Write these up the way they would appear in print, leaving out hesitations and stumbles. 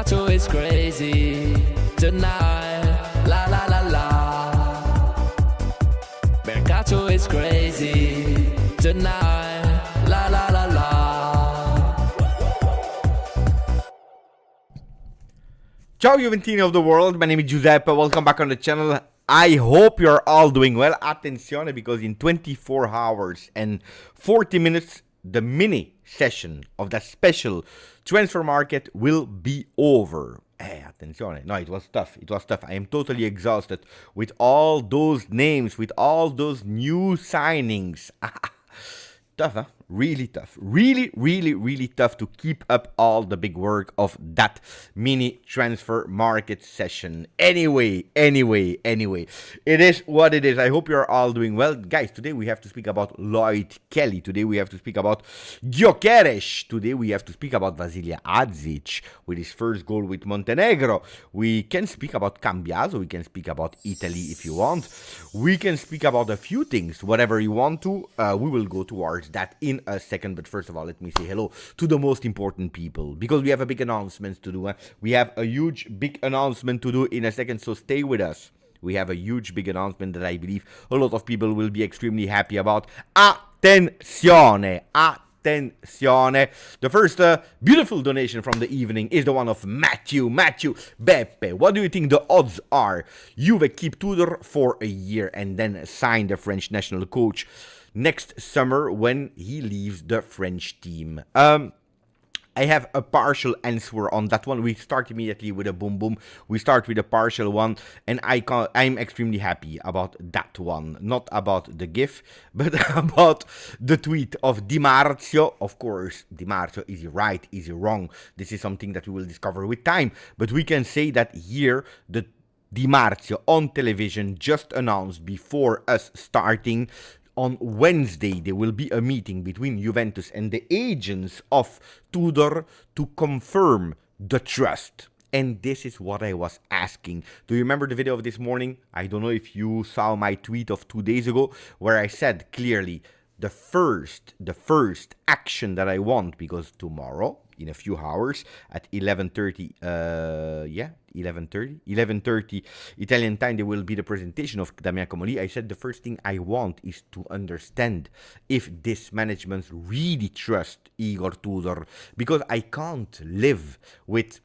Mercato is crazy tonight, la la la la. Mercato is crazy tonight, la la la la. Ciao Juventini of the world, my name is Giuseppe, welcome back on the channel. I hope you're all doing well. Attenzione, because in 24 hours and 40 minutes, the mini session of that special transfer market will be over. Attenzione. No, it was tough. It was tough. I am totally exhausted with all those names, with all those new signings. Tough, huh? Really tough. Really tough to keep up all the big work of that mini transfer market session. Anyway. It is what it is. I hope you're all doing well. Guys, today we have to speak about Lloyd Kelly. Today we have to speak about Gyokeres. Today we have to speak about Vasilija Adzic with his first goal with Montenegro. We can speak about Cambiaso. We can speak about Italy if you want. We can speak about a few things, whatever you want to. We will go towards that in a second, but first of all, let me say hello to the most important people, because we have a big announcement to do. We have a huge big announcement to do in a second, so stay with us. We have a huge big announcement that I believe a lot of people will be extremely happy about. Attenzione! The first beautiful donation from the evening is the one of Matthew. Beppe, what do you think the odds are? Juve keep Tudor for a year and then sign the French national coach next summer when he leaves the French team. I have a partial answer on that one. We start immediately with a boom. We start with a partial one, and I'm extremely happy about that one. Not about the GIF, but about the tweet of Di Marzio. Of course, Di Marzio, is he right? Is he wrong? This is something that we will discover with time. But we can say that here, the Di Marzio on television just announced before us starting. On Wednesday, there will be a meeting between Juventus and the agents of Tudor to confirm the trust. And this is what I was asking. Do you remember the video of this morning? I don't know if you saw my tweet of 2 days ago, where I said clearly the first action that I want, because tomorrow, in a few hours, at 11:30, 11:30 Italian time, there will be the presentation of Damian Comoli. I said the first thing I want is to understand if this management really trust Igor Tudor, because I can't live with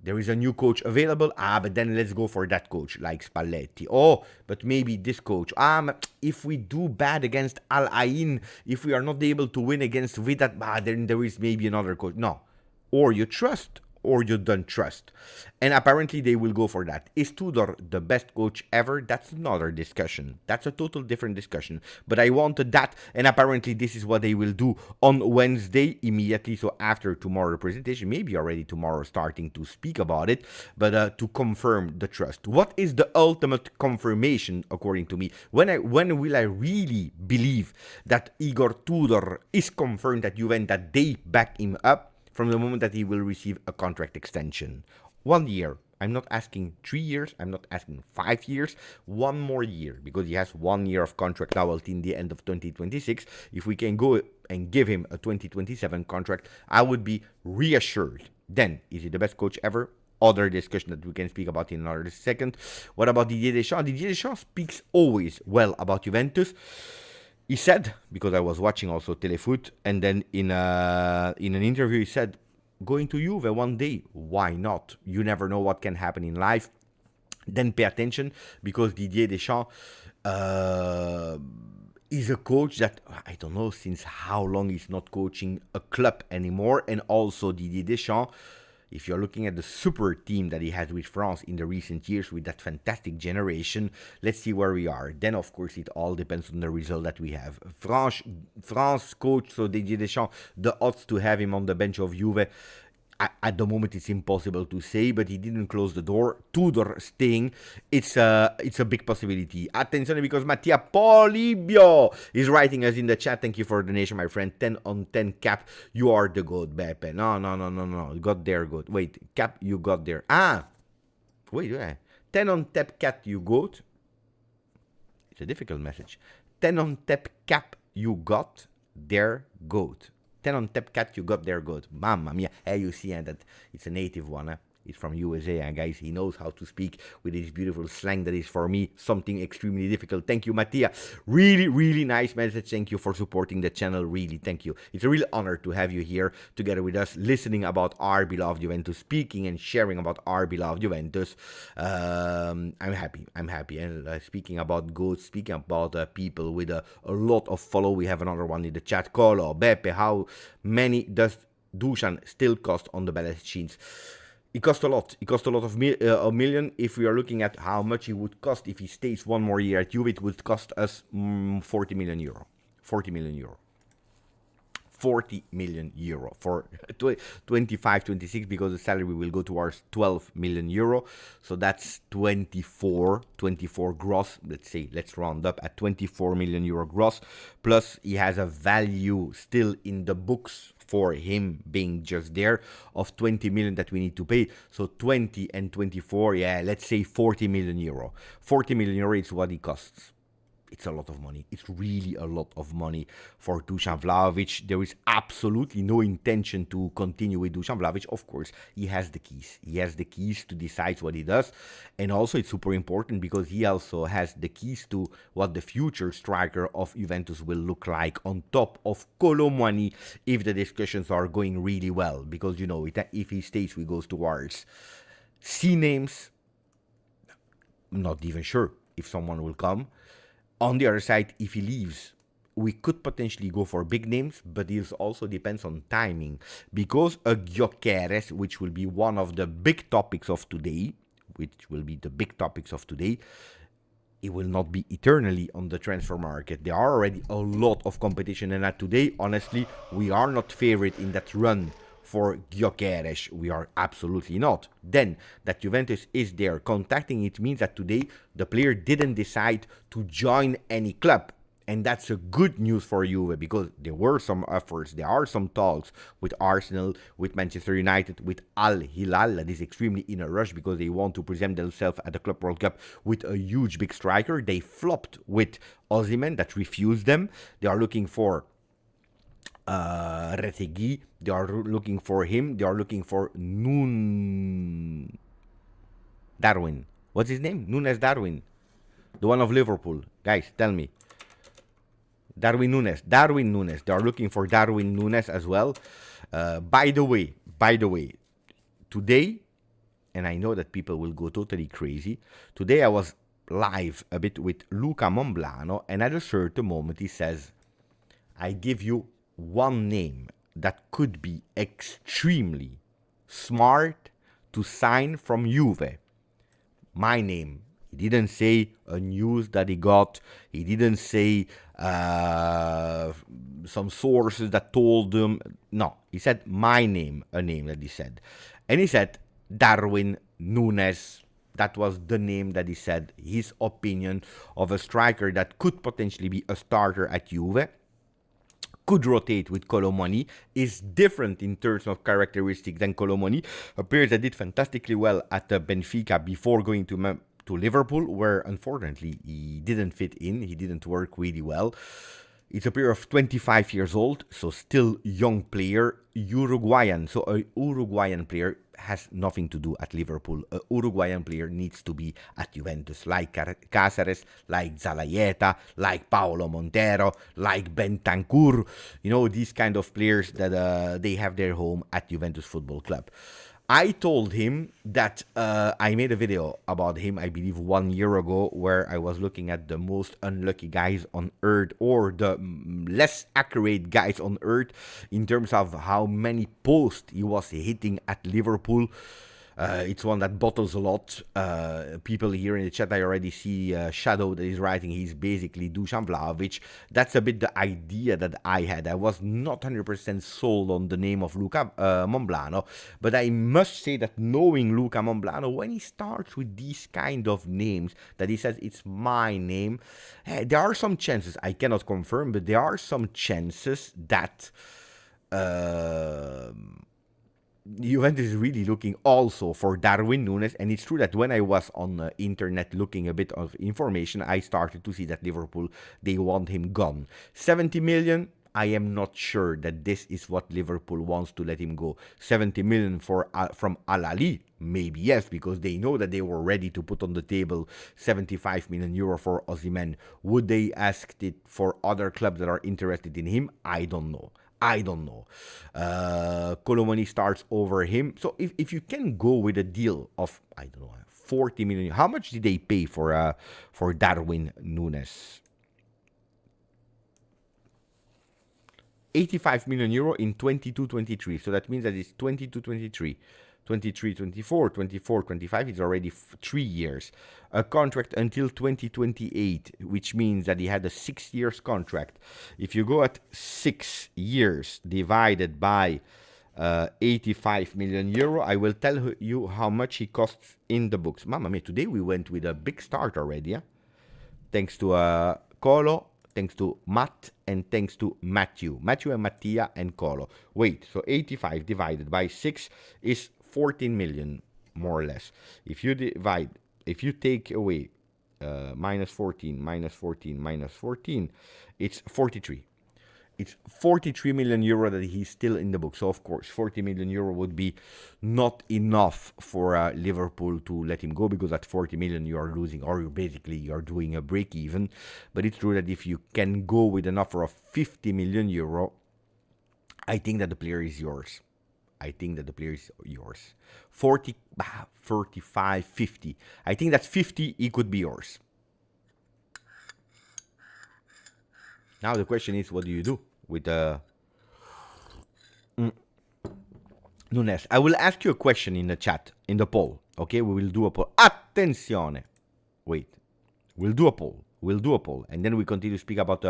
there is a new coach available, but then let's go for that coach, like Spalletti. Oh, but maybe this coach. If we do bad against Al Ain, if we are not able to win against Vidat, then there is maybe another coach. No. Or you trust, or you don't trust. And apparently they will go for that. Is Tudor the best coach ever? That's another discussion. That's a total different discussion. But I wanted that, and apparently this is what they will do on Wednesday immediately. So after tomorrow's presentation, maybe already tomorrow starting to speak about it, but to confirm the trust. What is the ultimate confirmation according to me? When will I really believe that Igor Tudor is confirmed at Juventus, that they back him up? From the moment that he will receive a contract extension. 1 year. I'm not asking 3 years. I'm not asking 5 years. 1 more year. Because he has 1 year of contract now until the end of 2026. If we can go and give him a 2027 contract, I would be reassured. Then, is he the best coach ever? Other discussion that we can speak about in another second. What about Didier Deschamps? Didier Deschamps speaks always well about Juventus. He said, because I was watching also Telefoot, and then in an interview he said, going to Juve one day, why not? You never know what can happen in life. Then pay attention, because Didier Deschamps is a coach that, I don't know since how long he's not coaching a club anymore. And also Didier Deschamps, if you're looking at the super team that he has with France in the recent years, with that fantastic generation, let's see where we are. Then, of course, it all depends on the result that we have. France coach, so Didier Deschamps, the odds to have him on the bench of Juve, at the moment it's impossible to say, but he didn't close the door. Tudor staying, it's a big possibility. Attention, because Mattia Polibio is writing us in the chat. Thank you for the donation, my friend. 10 on 10 cap. You are the goat, Beppe. No. You got there, goat. Wait, cap, you got there. Wait. 10 on tap cat, you goat. It's a difficult message. 10 on tap cap, you got there, goat. 10 on tap cat, you got there, goat. Mamma mia. Hey, you see that it's a native one. He's from USA, and guys, he knows how to speak with his beautiful slang that is, for me, something extremely difficult. Thank you, Mattia. Really, really nice message. Thank you for supporting the channel. Really, thank you. It's a real honor to have you here together with us, listening about our beloved Juventus, speaking and sharing about our beloved Juventus. I'm happy. And speaking about goats, speaking about people with a lot of follow, we have another one in the chat. Colo, Beppe, how many does Dusan still cost on the balance sheets? It cost a lot. It cost a lot of a million. If we are looking at how much it would cost if he stays one more year at Juve, it would cost us 40 million euro. 40 million euro. 40 million euro for 25, 26, because the salary will go towards 12 million euro. So that's 24 gross. Let's round up at 24 million euro gross. Plus he has a value still in the books for him being just there of 20 million that we need to pay. So 20 and 24, yeah, let's say 40 million euro. 40 million euro is what it costs. It's a lot of money. It's really a lot of money for Dusan Vlahovic. There is absolutely no intention to continue with Dusan Vlahovic. Of course, he has the keys. He has the keys to decide what he does. And also, it's super important because he also has the keys to what the future striker of Juventus will look like on top of Colomani if the discussions are going really well. Because, you know, if he stays, we goes towards C names. I'm not even sure if someone will come. On the other side, if he leaves, we could potentially go for big names, but it also depends on timing. Because a Gyokeres, which will be one of the big topics of today, it will not be eternally on the transfer market. There are already a lot of competition, and today, honestly, we are not favorite in that run for Gyokeres. We are absolutely not. Then, that Juventus is there contacting, it means that today the player didn't decide to join any club. And that's a good news for Juve, because there were some efforts, there are some talks with Arsenal, with Manchester United, with Al Hilal, that is extremely in a rush because they want to present themselves at the Club World Cup with a huge big striker. They flopped with Osimhen, that refused them. They are looking for Retegui, they are looking for him, they are looking for Darwin. What's his name? Nunez Darwin. The one of Liverpool. Guys, tell me. Darwin Nunez. They are looking for Darwin Nunez as well. By the way, today, and I know that people will go totally crazy, today I was live a bit with Luca Monblano, and at a certain moment he says, I give you one name that could be extremely smart to sign from Juve. My name. He didn't say a news that he got. He didn't say some sources that told him. No, he said my name, a name that he said. And he said Darwin Nunez. That was the name that he said, his opinion of a striker that could potentially be a starter at Juve. Could rotate with Colomani, is different in terms of characteristics than Colomani. A player that did fantastically well at Benfica before going to Liverpool, where unfortunately he didn't fit in, he didn't work really well. It's a player of 25 years old, so still young player, Uruguayan. So a Uruguayan player has nothing to do at Liverpool. A Uruguayan player needs to be at Juventus, like Cáceres, like Zalayeta, like Paolo Montero, like Bentancur. You know, these kind of players that they have their home at Juventus Football Club. I told him that I made a video about him, I believe 1 year ago, where I was looking at the most unlucky guys on earth, or the less accurate guys on earth, in terms of how many posts he was hitting at Liverpool. It's one that bottles a lot. People here in the chat, I already see Shadow that is writing, he's basically Dusan Vlahovic. That's a bit the idea that I had. I was not 100% sold on the name of Luca Monblano, but I must say that knowing Luca Monblano, when he starts with these kind of names, that he says it's my name, there are some chances, I cannot confirm, but there are some chances that Juventus is really looking also for Darwin Nunez. And it's true that when I was on the internet looking a bit of information, I started to see that Liverpool, they want him gone. 70 million, I am not sure that this is what Liverpool wants to let him go. 70 million from Al Ahly, maybe yes, because they know that they were ready to put on the table 75 million euro for Osimhen. Would they ask it for other clubs that are interested in him? I don't know. Colomani starts over him. So if you can go with a deal of, I don't know, 40 million, how much did they pay for Darwin Nunez? 85 million euro in 22-23. So that means that it's 22-23. 23-24, 24-25 is already 3 years. A contract until 2028, which means that he had a 6 years contract. If you go at 6 years divided by 85 million euro, I will tell you how much he costs in the books. Mamma mia, today we went with a big start already. Thanks to Colo, thanks to Matt, and thanks to Matthew. Matthew and Mattia and Colo. Wait, so 85 divided by 6 is 14 million, more or less. If you take away minus 14, minus 14, minus 14, it's 43. It's 43 million euro that he's still in the book. So, of course, 40 million euro would be not enough for Liverpool to let him go, because at 40 million you are losing, or you're doing a break even. But it's true that if you can go with an offer of 50 million euro, I think that the player is yours. 40, 45, 50. I think that's 50, he could be yours. Now the question is, what do you do with Nunez? I will ask you a question in the chat, in the poll. Okay, we will do a poll. Attenzione. Wait. We'll do a poll. And then we continue to speak about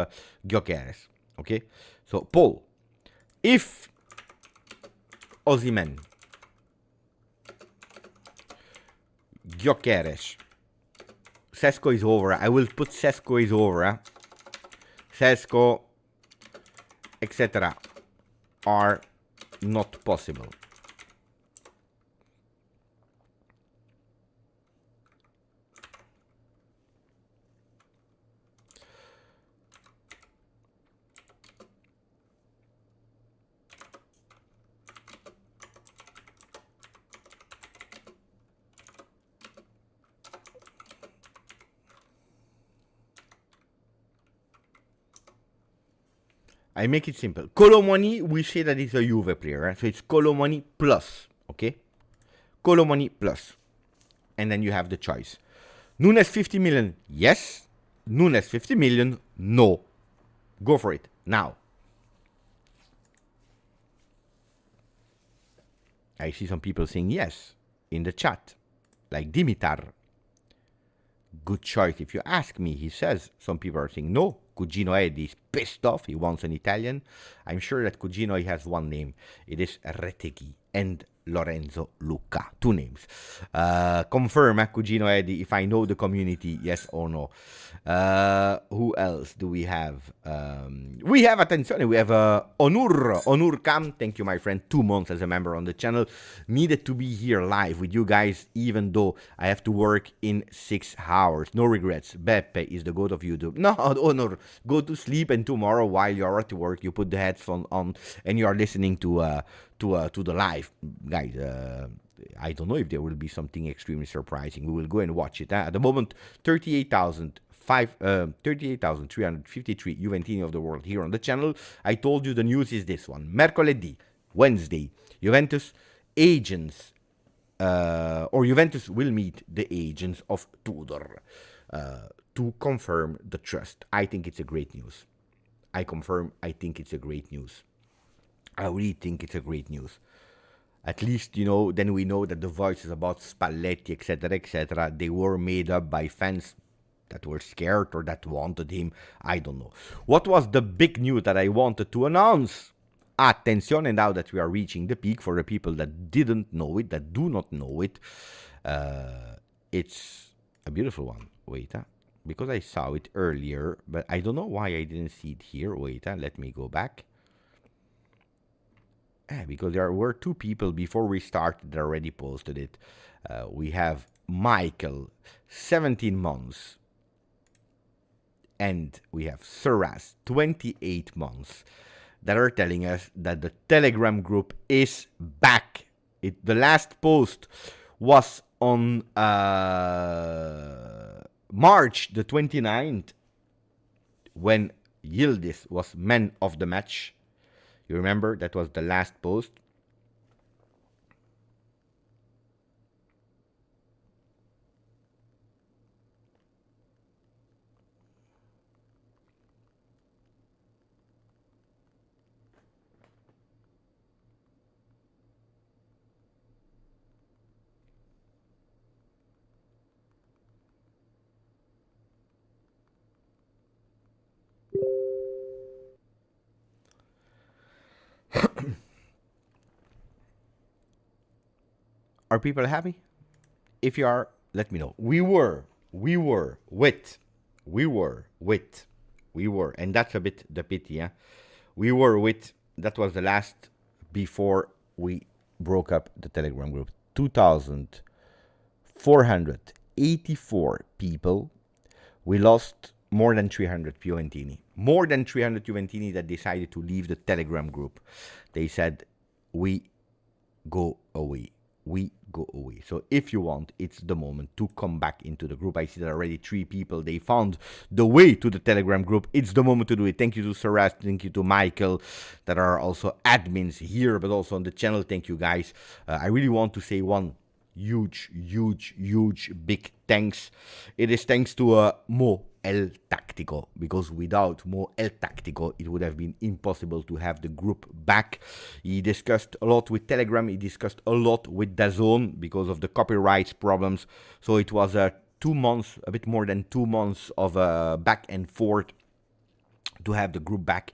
Gyokeres. Okay? So, poll. If Osimhen, Gyokeres, Sesko is over. I will put Sesko is over. Sesko, etc. are not possible. I make it simple. Colomani, we say that it's a Juve player. So it's Colomani plus. Okay? Colomani plus. And then you have the choice. Nunez 50 million. Yes. Nunez 50 million. No. Go for it. Now. I see some people saying yes in the chat. Like Dimitar. Good choice. If you ask me, he says. Some people are saying no. Cugino Eddie is pissed off. He wants an Italian. I'm sure that Cugino has one name. It is Retegui and Lorenzo Lucca. 2 names. Confirm, Cugino Eddie, if I know the community, yes or no. Who else do we have? We have, attenzione, we have Onur Kam. Thank you, my friend. 2 months as a member on the channel. Needed to be here live with you guys, even though I have to work in 6 hours. No regrets. Beppe is the goat of YouTube. No, Onur, go to sleep, and tomorrow while you're at work, you put the headphone on and you are listening to the live. Guys, I don't know if there will be something extremely surprising. We will go and watch it. At the moment, 38,353 Juventini of the world here on the channel. I told you the news is this one. Mercoledì, Wednesday, Juventus agents, or Juventus will meet the agents of Tudor to confirm the trust. I think it's a great news. I think it's a great news. I really think it's a great news. At least, then we know that the voices about Spalletti, etc., they were made up by fans that were scared or that wanted him. I don't know. What was the big news that I wanted to announce? Attenzione, now that we are reaching the peak, for the people that didn't know it, that do not know it, it's a beautiful one. Wait, because I saw it earlier, but I don't know why I didn't see it here. Wait, let me go back. Because there were 2 people before we started that already posted it. We have Michael, 17 months, and we have Suras, 28 months, that are telling us that the Telegram group is back. The last post was on March the 29th, when Yildiz was man of the match. You remember, that was the last post. Are people happy? If you are, let me know. We were, and that's a bit the pity, yeah? That was the last before we broke up the Telegram group. 2,484 people. We lost more than 300 Juventini. More than 300 Juventini that decided to leave the Telegram group. They said, we go away. So if you want, it's the moment to come back into the group. I see that already 3 people, they found the way to the Telegram group. It's the moment to do it. Thank you to Saras, thank you to Michael, that are also admins here, but also on the channel. Thank you, guys. I really want to say one huge big thanks. It is thanks to Mo El Tactico, because without Mo El Tactico it would have been impossible to have the group back. He discussed a lot with Telegram, he discussed a lot with DAZN because of the copyrights problems. So it was 2 months, a bit more than 2 months of back and forth to have the group back.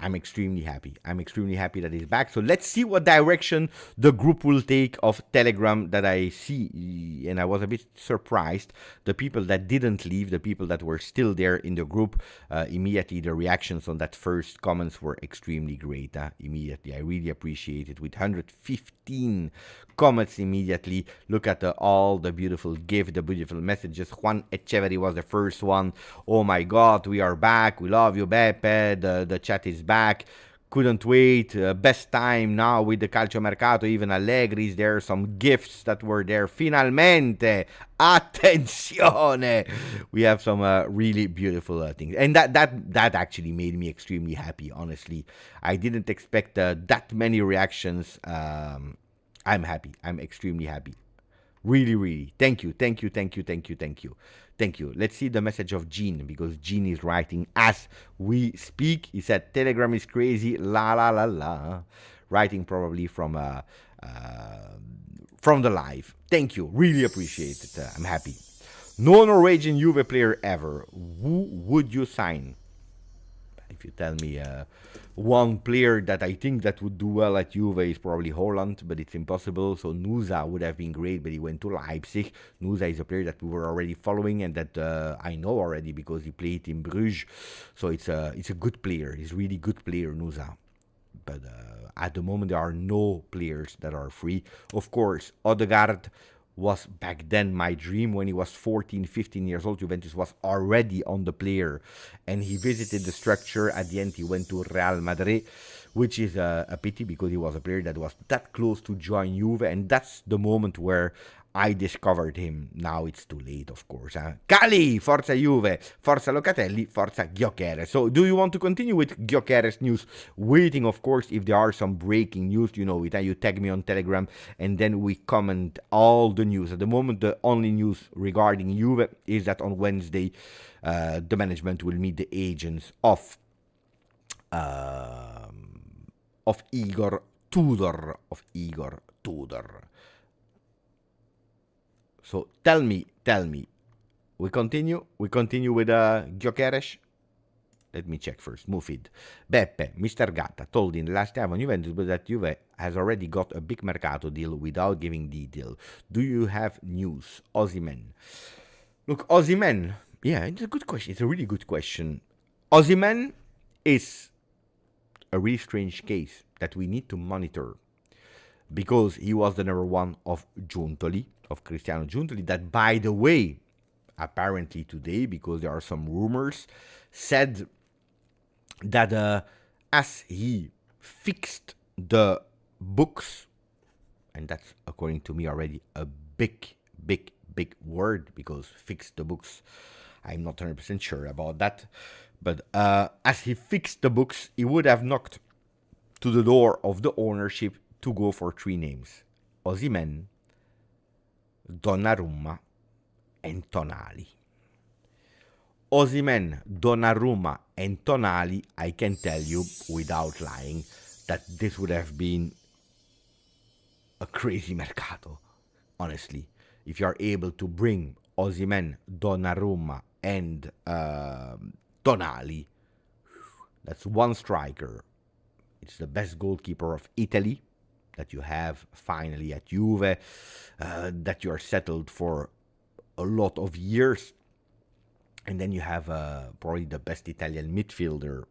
I'm extremely happy that it's back. So let's see what direction the group will take of Telegram. That I see, and I was a bit surprised, the people that didn't leave, the people that were still there in the group, immediately the reactions on that first comments were extremely great. Immediately, I really appreciate it. With 115 comments immediately. Look at all the beautiful gift, the beautiful messages. Juan Echeverry was the first one. Oh my God, we are back. We love you, Beppe. The chat is back. Couldn't wait. Best time now with the Calcio Mercato. Even Allegri is there. Some gifts that were there. Finalmente. Attenzione. We have some really beautiful things. And that actually made me extremely happy, honestly. I didn't expect that many reactions. I'm happy. I'm extremely happy. Really. Thank you. Let's see the message of Jean, because Jean is writing as we speak. He said, Telegram is crazy, la la la la. Writing probably from the live. Thank you. Really appreciate it. I'm happy. No Norwegian Juve player ever. Who would you sign? If you tell me one player that I think that would do well at Juve is probably Holland, but it's impossible. So Nusa would have been great, but he went to Leipzig. Nusa is a player that we were already following and that I know already because he played in Bruges. So it's a good player. He's a really good player, Nusa. But at the moment, there are no players that are free. Of course, Odegaard was back then my dream. When he was 14, 15 years old, Juventus was already on the player, and he visited the structure. At the end, he went to Real Madrid, which is a pity because he was a player that was that close to join Juve, and that's the moment where I discovered him. Now it's too late, of course. Cali, Forza Juve, Forza Locatelli, Forza Gyokeres. So do you want to continue with Gyokeres news? Waiting, of course, if there are some breaking news, you know it. You tag me on Telegram, and then we comment all the news. At the moment, the only news regarding Juve is that on Wednesday, the management will meet the agents of Igor Tudor. So tell me. We continue with Gyokeres. Let me check first. Midfield. Beppe, Mr. Gatta, told in the last time on Juventus that Juve has already got a big Mercato deal without giving detail. Do you have news? Osimhen. Look, Osimhen. Yeah, it's a good question. It's a really good question. Osimhen is a really strange case that we need to monitor, because he was the number one of Giuntoli, of Cristiano Giuntoli, that, by the way, apparently today, because there are some rumors, said that as he fixed the books, and that's according to me already a big word, because fix the books, I'm not 100% sure about that, but as he fixed the books, he would have knocked to the door of the ownership to go for 3 names: Osimhen, Donnarumma, and Tonali. Osimhen, Donnarumma, and Tonali, I can tell you without lying that this would have been a crazy mercato, honestly. If you are able to bring Osimhen, Donnarumma, and Tonali, that's one striker. It's the best goalkeeper of Italy that you have finally at Juve, that you are settled for a lot of years. And then you have probably the best Italian midfielder.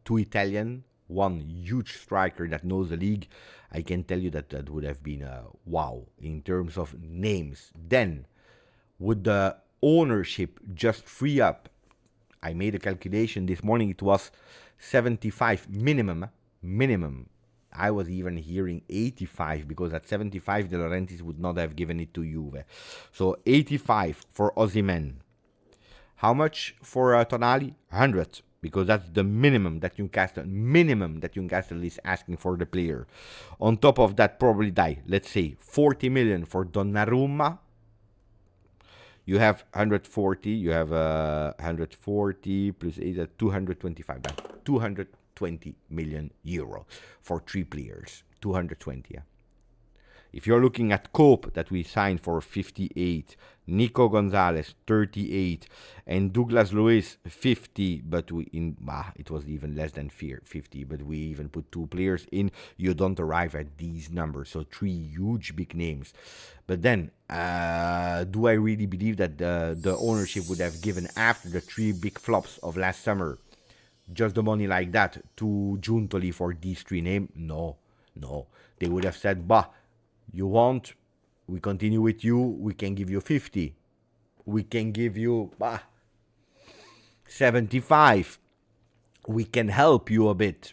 2 Italian, 1 huge striker that knows the league. I can tell you that that would have been a wow in terms of names. Then, would the ownership just free up? I made a calculation this morning. It was 75 minimum. I was even hearing 85, because at 75 De Laurentiis would not have given it to Juve. So 85 for Osimhen. How much for Tonali? 100, because that's the minimum that Newcastle is asking for the player. On top of that, probably let's say 40 million for Donnarumma. You have 140, you have 140 plus 8, 225, 220 million euro for 3 players, 220, yeah. If you're looking at Cope, that we signed for 58, Nico Gonzalez 38, and Douglas Luiz 50, but it was even less than 50, but we even put 2 players in, you don't arrive at these numbers. So 3 huge big names. But then, do I really believe that the ownership would have given, after the 3 big flops of last summer, just the money like that to Giuntoli for these 3 names? No. They would have said, you want, we continue with you, we can give you 50. We can give you 75. We can help you a bit.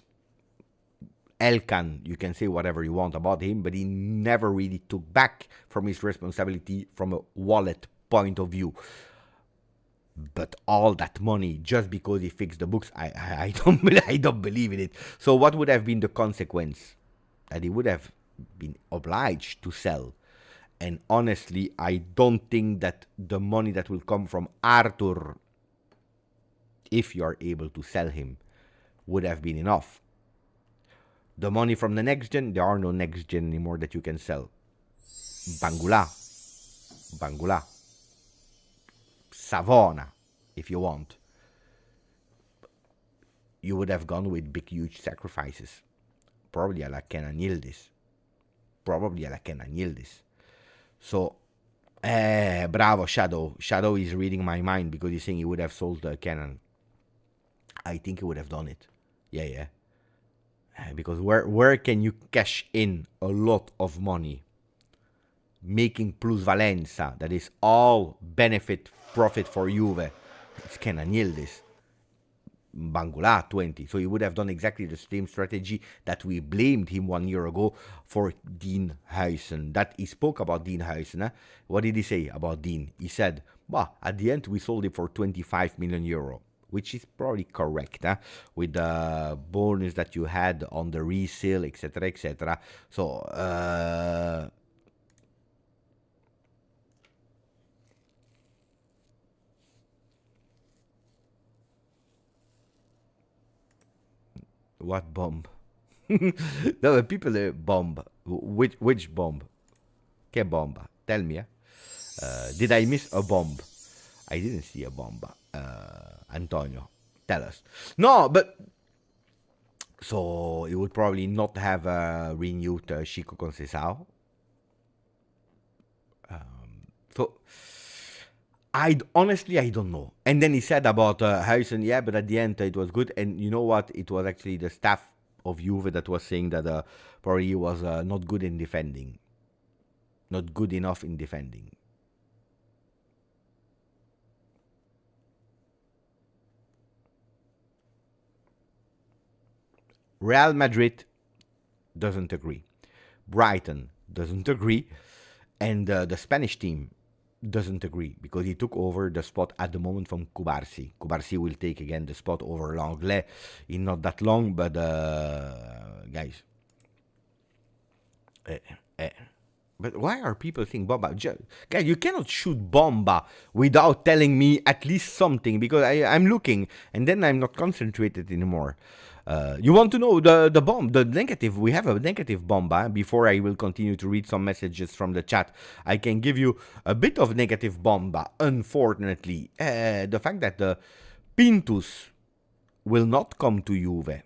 Elkan, you can say whatever you want about him, but he never really took back from his responsibility from a wallet point of view. But all that money, just because he fixed the books, I don't believe in it. So what would have been the consequence? That he would have been obliged to sell. And honestly, I don't think that the money that will come from Arthur, if you are able to sell him, would have been enough. The money from the next gen, there are no next gen anymore that you can sell. Bangula, Savona, if you want. You would have gone with big, huge sacrifices. Probably a la Kenan Yildiz. So, bravo, Shadow. Shadow is reading my mind, because he's saying he would have sold Kenan. I think he would have done it. Yeah. Because where can you cash in a lot of money? Making plusvalenza, that is all profit for Juve. It's Kenan Yildiz. Bangula 20. So he would have done exactly the same strategy that we blamed him 1 year ago for Dean Huijsen. That he spoke about Dean Huijsen. What did he say about Dean? He said, at the end we sold it for 25 million euro, which is probably correct, with the bonus that you had on the resale, etc. So what bomb? No, people bomb. Which bomb? Che bomba? Tell me. Did I miss a bomb? I didn't see a bomb. Antonio, tell us. No, but so it would probably not have renewed Chico Conceição. So honestly, I don't know. And then he said about Huijsen, yeah, but at the end it was good. And you know what? It was actually the staff of Juve that was saying that probably he was not good in defending. Not good enough in defending. Real Madrid doesn't agree. Brighton doesn't agree. And the Spanish team doesn't agree because he took over the spot at the moment from Cubarsí. Cubarsí will take again the spot over Langlais in not that long, but guys. But why are people saying Bomba? Guys, you cannot shoot Bomba without telling me at least something because I'm looking and then I'm not concentrated anymore. You want to know the negative? We have a negative Bomba. Before I will continue to read some messages from the chat, I can give you a bit of negative Bomba. Unfortunately, the fact that the Pintus will not come to Juve.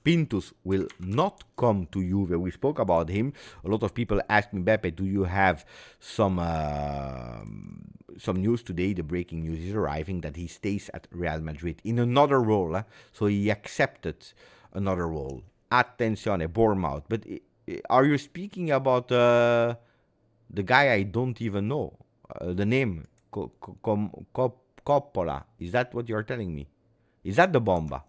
Pintus will not come to Juve. We spoke about him. A lot of people asked me, Beppe, do you have some news today? The breaking news is arriving that he stays at Real Madrid in another role. So he accepted another role. Attenzione, Bournemouth. But are you speaking about the guy I don't even know? The name, Coppola. Is that what you're telling me? Is that the Bomba?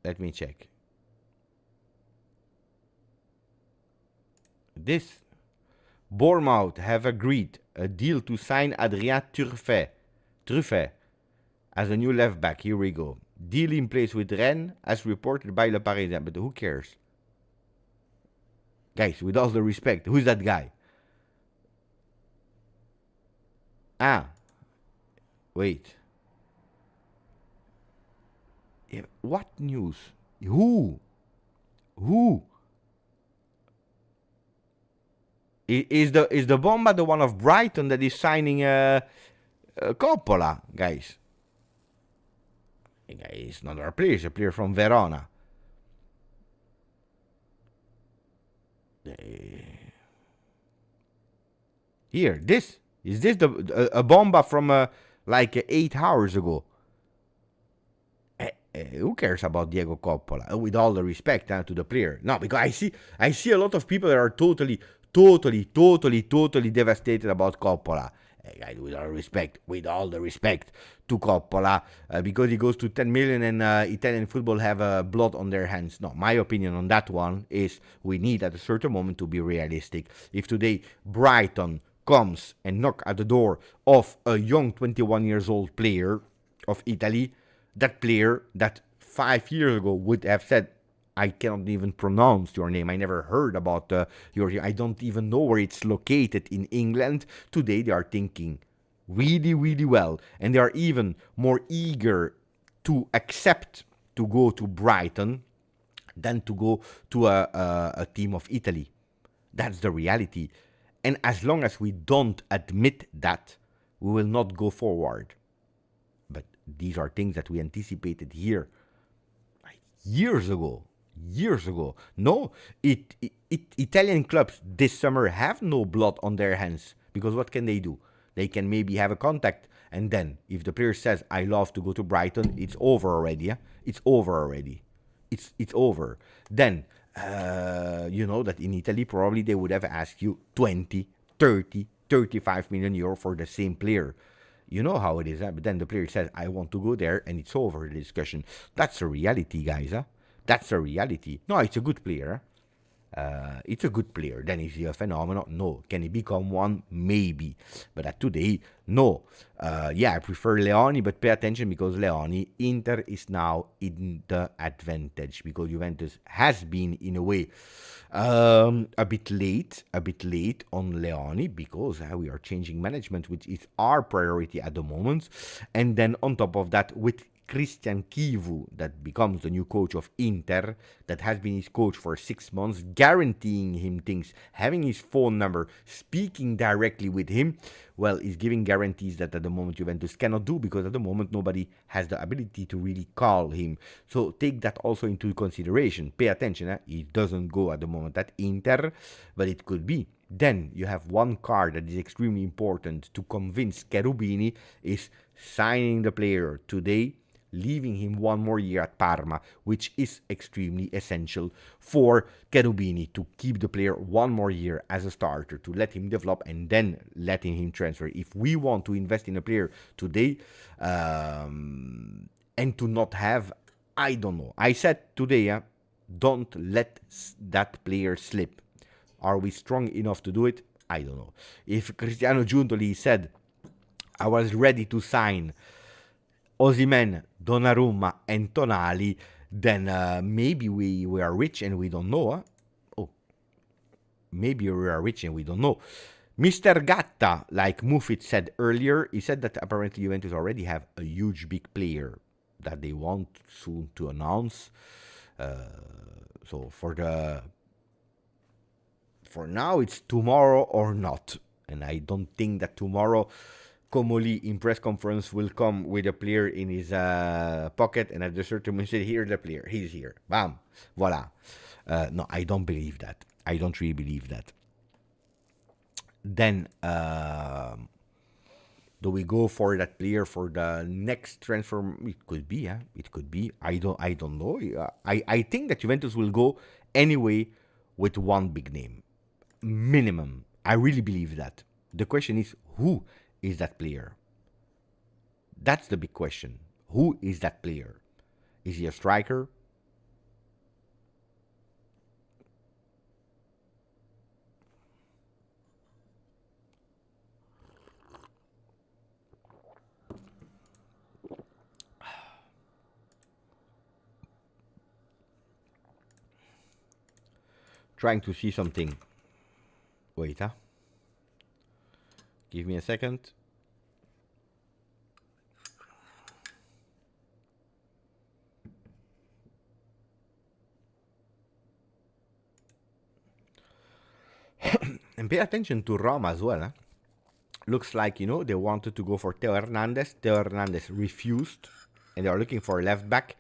Let me check. This Bournemouth have agreed a deal to sign Adrien Truffet as a new left back. Here we go. Deal in place with Rennes as reported by Le Parisien. But who cares? Guys, with all the respect, who's that guy? Wait. What news? Who? Is the Bomba the one of Brighton that is signing Coppola, guys? It's not our player. It's a player from Verona. Here, this is this a Bomba from like 8 hours ago? Who cares about Diego Coppola? With all the respect to the player. No, because I see a lot of people that are totally devastated about Coppola. Guys, with all the respect to Coppola, because he goes to 10 million and Italian football have blood on their hands. No, my opinion on that one is we need at a certain moment to be realistic. If today Brighton comes and knock at the door of a young 21 years old player of Italy, that player that 5 years ago would have said, I cannot even pronounce your name. I never heard about your I don't even know where it's located in England. Today they are thinking really, really well. And they are even more eager to accept to go to Brighton than to go to a team of Italy. That's the reality. And as long as we don't admit that, we will not go forward. But these are things that we anticipated here like years ago. No, Italian clubs this summer have no blood on their hands because what can they do? They can maybe have a contact, and then if the player says, I love to go to Brighton, it's over already. Yeah? It's over already. It's over. Then, you know that in Italy, probably they would have asked you 20, 30, 35 million euro for the same player. You know how it is, huh? But then the player says, I want to go there, and it's over the discussion. That's a reality, guys. Huh? That's a reality. No, it's a good player. It's a good player. Then is he a phenomenon? No. Can he become one? Maybe. But today, no. I prefer Leoni, but pay attention because Leoni, Inter is now in the advantage because Juventus has been, in a way, a bit late on Leoni because we are changing management, which is our priority at the moment. And then on top of that, with Christian Chivu, that becomes the new coach of Inter, that has been his coach for 6 months, guaranteeing him things, having his phone number, speaking directly with him, well, is giving guarantees that at the moment Juventus cannot do because at the moment nobody has the ability to really call him. So take that also into consideration. Pay attention, he doesn't go at the moment at Inter, but it could be. Then you have one card that is extremely important to convince Cherubini is signing the player today. leaving him one more year at Parma, which is extremely essential for Cherubini to keep the player one more year as a starter, to let him develop and then letting him transfer. If we want to invest in a player today and to not have, I don't know. I said today, don't let that player slip. Are we strong enough to do it? I don't know. If Cristiano Giuntoli said, I was ready to sign Osimhen, Donnarumma, and Tonali, then maybe we are rich and we don't know. Oh, maybe we are rich and we don't know. Mr. Gatta, like Mufit said earlier, he said that apparently Juventus already have a huge big player that they want soon to announce. So for now, it's tomorrow or not. And I don't think that tomorrow Comoli in press conference will come with a player in his pocket and at a certain moment say, here's the player, he's here. Bam. Voila. No, I don't believe that. I don't really believe that. Then, do we go for that player for the next transfer? It could be, It could be. I don't know. I think that Juventus will go anyway with one big name. Minimum. I really believe that. The question is, who is that player? That's the big question. Who is that player? Is he a striker? Trying to see something. Wait, Give me a second. And pay attention to Roma as well. Looks like, they wanted to go for Theo Hernandez. Theo Hernandez refused. And they are looking for a left back.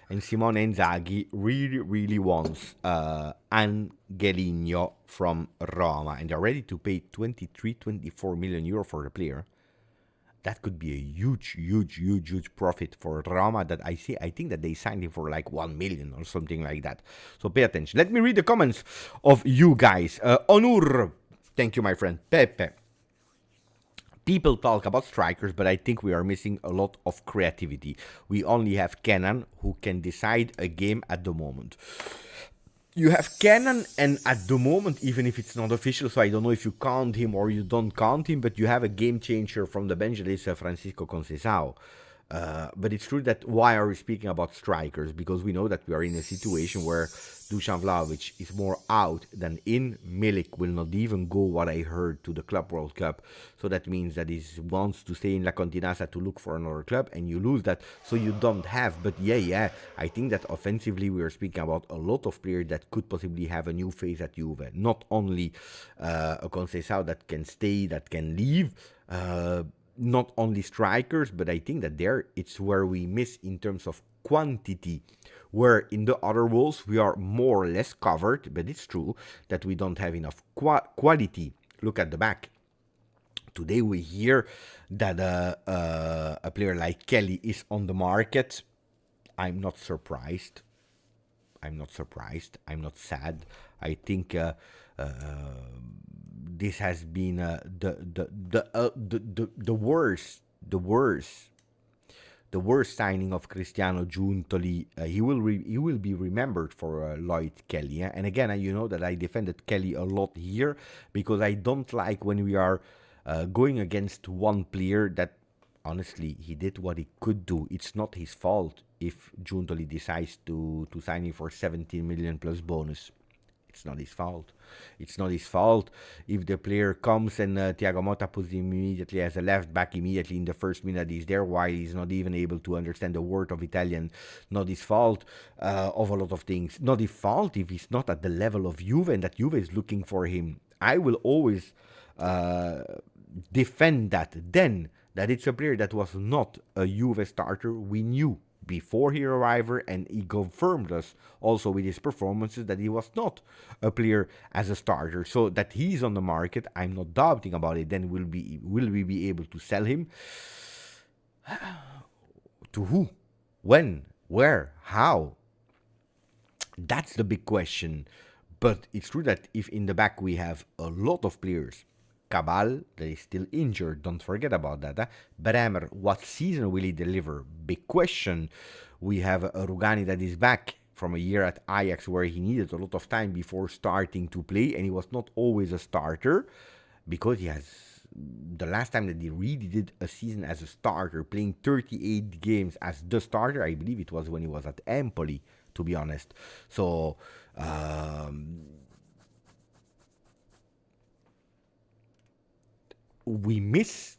And Simone Inzaghi really, really wants Angelino from Roma. And they're ready to pay 24 million euro for the player. That could be a huge profit for Roma that I think that they signed him for like 1 million or something like that. So pay attention. Let me read the comments of you guys. Onur, thank you, my friend. Pepe. People talk about strikers, but I think we are missing a lot of creativity. We only have Kenan, who can decide a game at the moment. You have Kenan, and at the moment, even if it's not official, so I don't know if you count him or you don't count him, but you have a game changer from the bench, that is Francisco Conceição. But it's true that why are we speaking about strikers? Because we know that we are in a situation where Dusan Vlahovic is more out than in. Milik will not even go, what I heard, to the Club World Cup. So that means that he wants to stay in La Continasa to look for another club, and you lose that, so you don't have. But yeah, I think that offensively we are speaking about a lot of players that could possibly have a new phase at Juve. Not only a Conceição that can stay, that can leave, not only strikers, but I think that it's where we miss in terms of quantity, where in the other roles we are more or less covered, but it's true that we don't have enough quality. Look at the back. Today we hear that a player like Kelly is on the market. I'm not surprised. I'm not sad. I think this has been the worst signing of Cristiano Giuntoli. He will be remembered for Lloyd Kelly. And again, you know that I defended Kelly a lot here because I don't like when we are going against one player that honestly he did what he could do. It's not his fault if Giuntoli decides to sign him for 17 million plus bonus. It's not his fault. It's not his fault if the player comes and Thiago Motta puts him immediately as a left back immediately in the first minute he's there, while he's not even able to understand the word of Italian. Not his fault of a lot of things. Not his fault if he's not at the level of Juve and that Juve is looking for him. I will always defend that. Then that it's a player that was not a Juve starter. We knew before he arrived, and he confirmed us also with his performances that he was not a player as a starter. So that he's on the market, I'm not doubting about it. Then will we be able to sell him? To who? When? Where? How? That's the big question. But it's true that if in the back we have a lot of players, Cabal, that is still injured, don't forget about that. Bremer, what season will he deliver? Big question. We have Rugani that is back from a year at Ajax where he needed a lot of time before starting to play, and he was not always a starter because he has the last time that he really did a season as a starter, playing 38 games as the starter, I believe it was when he was at Empoli, to be honest. So we miss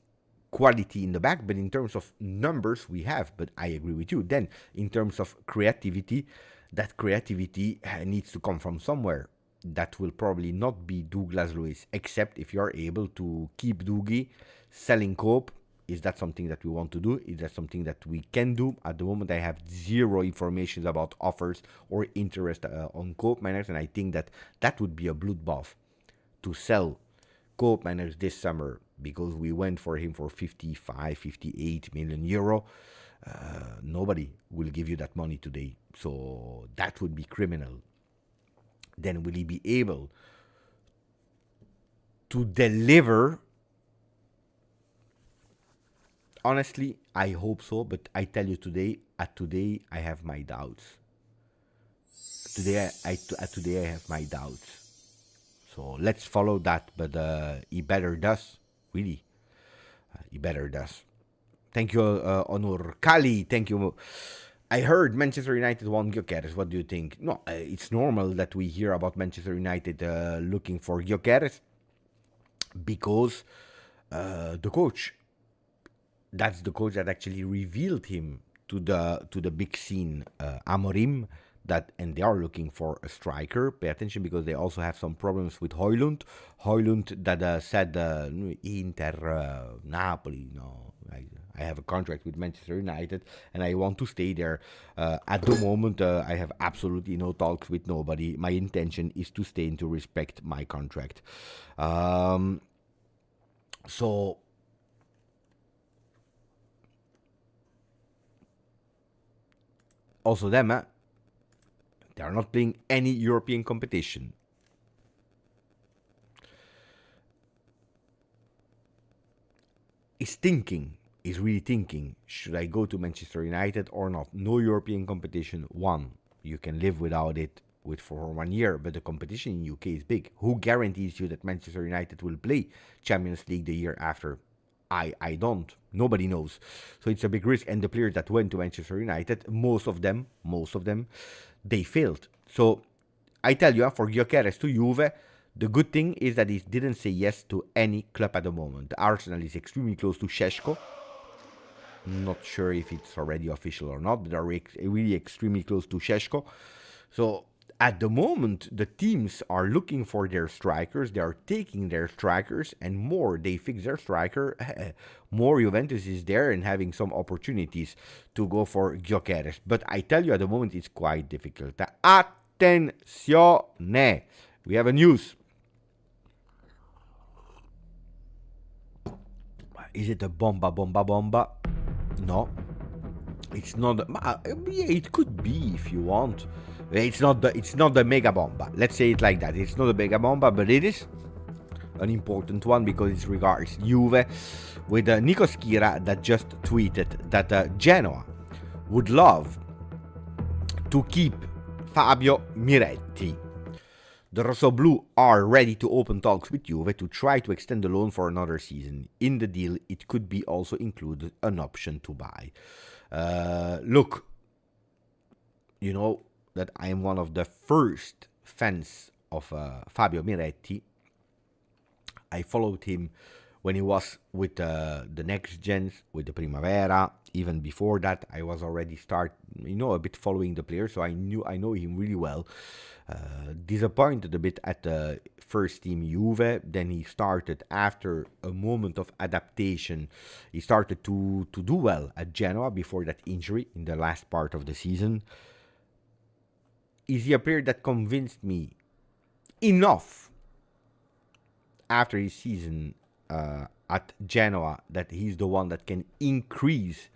quality in the back, but in terms of numbers we have. But I agree with you. Then in terms of creativity, that creativity needs to come from somewhere. That will probably not be Douglas Luiz, except if you're able to keep Dougie selling Cope. Is that something that we want to do? Is that something that we can do? At the moment, I have zero information about offers or interest on Cope Miners, and I think that that would be a bloodbath to sell Cope Miners this summer, because we went for him for 55, 58 million euro. Nobody will give you that money today. So that would be criminal. Then will he be able to deliver? Honestly, I hope so, but I tell you today, I have my doubts. Today I have my doubts. So let's follow that, but he better does, really. He better does. Thank you, Onur Kali. Thank you. I heard Manchester United won Gyokeres. What do you think? No, it's normal that we hear about Manchester United looking for Gyokeres because the coach. That's the coach that actually revealed him to the big scene, Amorim. And they are looking for a striker. Pay attention, because they also have some problems with Højlund. Højlund that said Inter, Napoli. No, I have a contract with Manchester United and I want to stay there. At the moment, I have absolutely no talks with nobody. My intention is to stay and to respect my contract. So also them, they are not playing any European competition. Is really thinking, should I go to Manchester United or not? No European competition. One, you can live without it for 1 year, but the competition in UK is big. Who guarantees you that Manchester United will play Champions League the year after? I don't. Nobody knows. So it's a big risk. And the players that went to Manchester United, most of them, they failed. So I tell you, for Gyokeres to Juve, the good thing is that he didn't say yes to any club at the moment. Arsenal is extremely close to Šeško. Not sure if it's already official or not, but they're really extremely close to Šeško. So at the moment, the teams are looking for their strikers. They are taking their strikers, and more they fix their striker, more Juventus is there and having some opportunities to go for Gyokeres. But I tell you, at the moment, it's quite difficult. Attenzione! We have a news. Is it a bomba? No. It's not. Yeah, it could be if you want. It's not the mega bomba. Let's say it like that. It's not a mega bomba, but it is an important one because it regards Juve, with Nico Schira that just tweeted that Genoa would love to keep Fabio Miretti. The Rossoblu are ready to open talks with Juve to try to extend the loan for another season. In the deal, it could be also included an option to buy. Look, you know that I am one of the first fans of Fabio Miretti. I followed him when he was with the next gens, with the Primavera. Even before that, I was already a bit following the player, so I know him really well. Disappointed a bit at the first team Juve. Then he started, after a moment of adaptation, he started to do well at Genoa before that injury in the last part of the season. Is he a player that convinced me enough after his season at Genoa that he's the one that can increase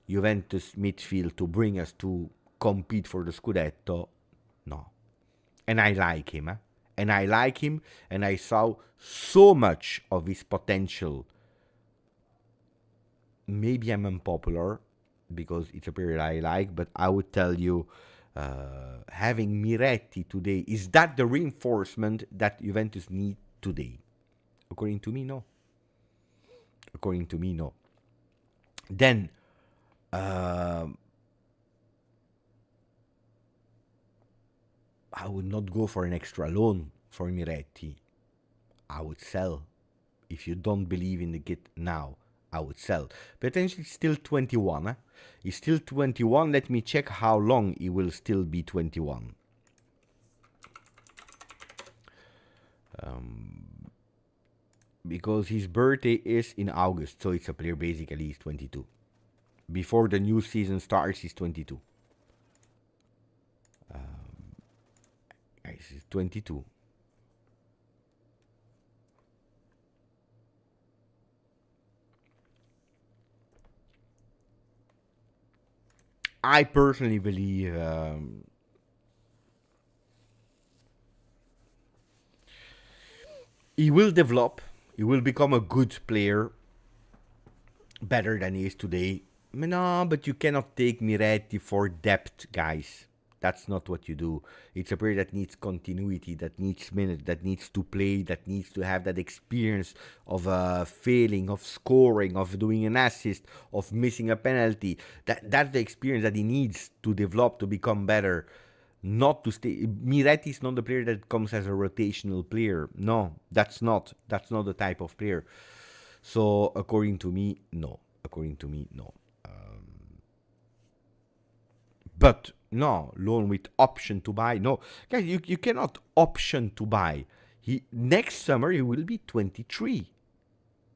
Juventus midfield to bring us to compete for the Scudetto, no. And I like him, and I like him, and I saw so much of his potential. Maybe I'm unpopular because it's a player I like, but I would tell you, having Miretti today, is that the reinforcement that Juventus need today? According to me, no. According to me, no. Then, I would not go for an extra loan for Miretti. I would sell. If you don't believe in the kid now, I would sell. Potentially still 21. He's still 21. Let me check how long he will still be 21. Because his birthday is in August, so it's a player basically he's 22. Before the new season starts, he's 22. Guys, he's 22. I personally believe he will develop. He will become a good player, better than he is today. No, but you cannot take Miretti for depth, guys. That's not what you do. It's a player that needs continuity, that needs minutes, that needs to play, that needs to have that experience of failing, of scoring, of doing an assist, of missing a penalty. That's the experience that he needs to develop to become better. Not to stay. Miretti is not the player that comes as a rotational player. No, that's not the type of player. So according to me, no. According to me, no. But no, loan with option to buy. No, guys, you cannot option to buy. Next summer he will be 23.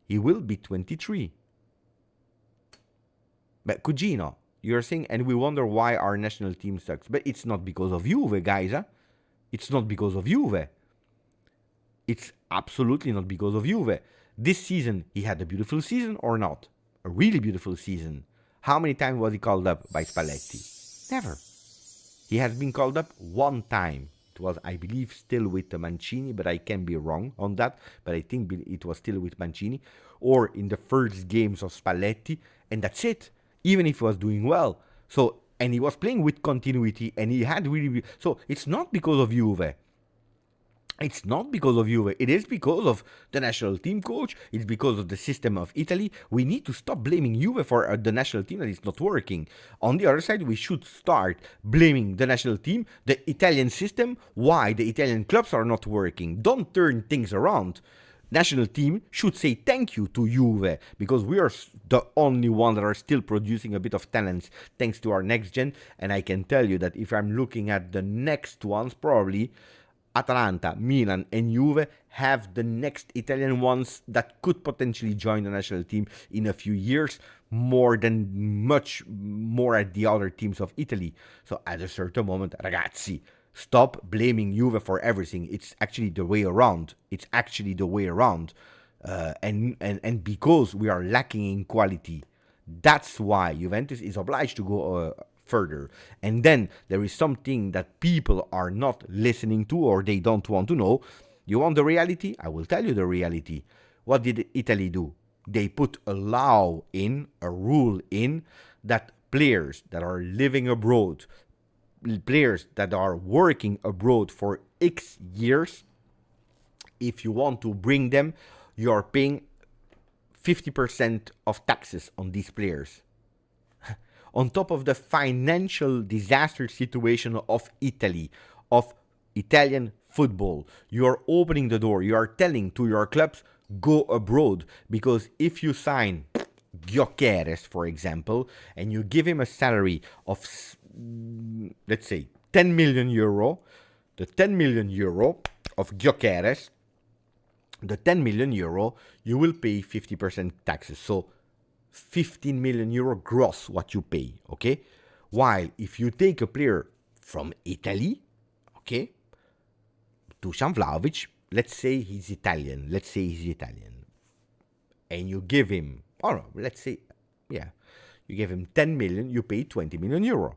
He will be 23. But Cugino, you're saying, and we wonder why our national team sucks. But it's not because of Juve, guys. It's not because of Juve. It's absolutely not because of Juve. This season, he had a beautiful season or not? A really beautiful season. How many times was he called up by Spalletti? Never. He has been called up one time. It was, I believe, still with Mancini, but I can be wrong on that. But I think it was still with Mancini. Or in the first games of Spalletti. And that's it. Even if he was doing well. So, and he was playing with continuity, and he had really... So, it's not because of Juve. It's not because of Juve. It is because of the national team coach. It's because of the system of Italy. We need to stop blaming Juve for the national team that is not working. On the other side, we should start blaming the national team, the Italian system, why the Italian clubs are not working. Don't turn things around. National team should say thank you to Juve, because we are the only one that are still producing a bit of talents thanks to our next gen. And I can tell you that if I'm looking at the next ones, probably Atalanta, Milan and Juve have the next Italian ones that could potentially join the national team in a few years, much more at the other teams of Italy. So at a certain moment, ragazzi, stop blaming Juve for everything. It's actually the way around. And because we are lacking in quality, that's why Juventus is obliged to go further. And then there is something that people are not listening to, or they don't want to know. You want the reality? I will tell you the reality. What did Italy do? They put a rule in, that players that are living abroad, players that are working abroad for X years, if you want to bring them, you are paying 50% of taxes on these players. On top of the financial disaster situation of Italy, of Italian football, you are opening the door. You are telling to your clubs, go abroad. Because if you sign Gyokeres, for example, and you give him a salary of, let's say, 10 million euro, the 10 million euro of Gyokeres, the 10 million euro, you will pay 50% taxes. So 15 million euro gross what you pay, okay? While if you take a player from Italy, okay, Dusan Vlahovic, let's say he's Italian, and you give him, let's say, You gave him 10 million, you pay 20 million euro.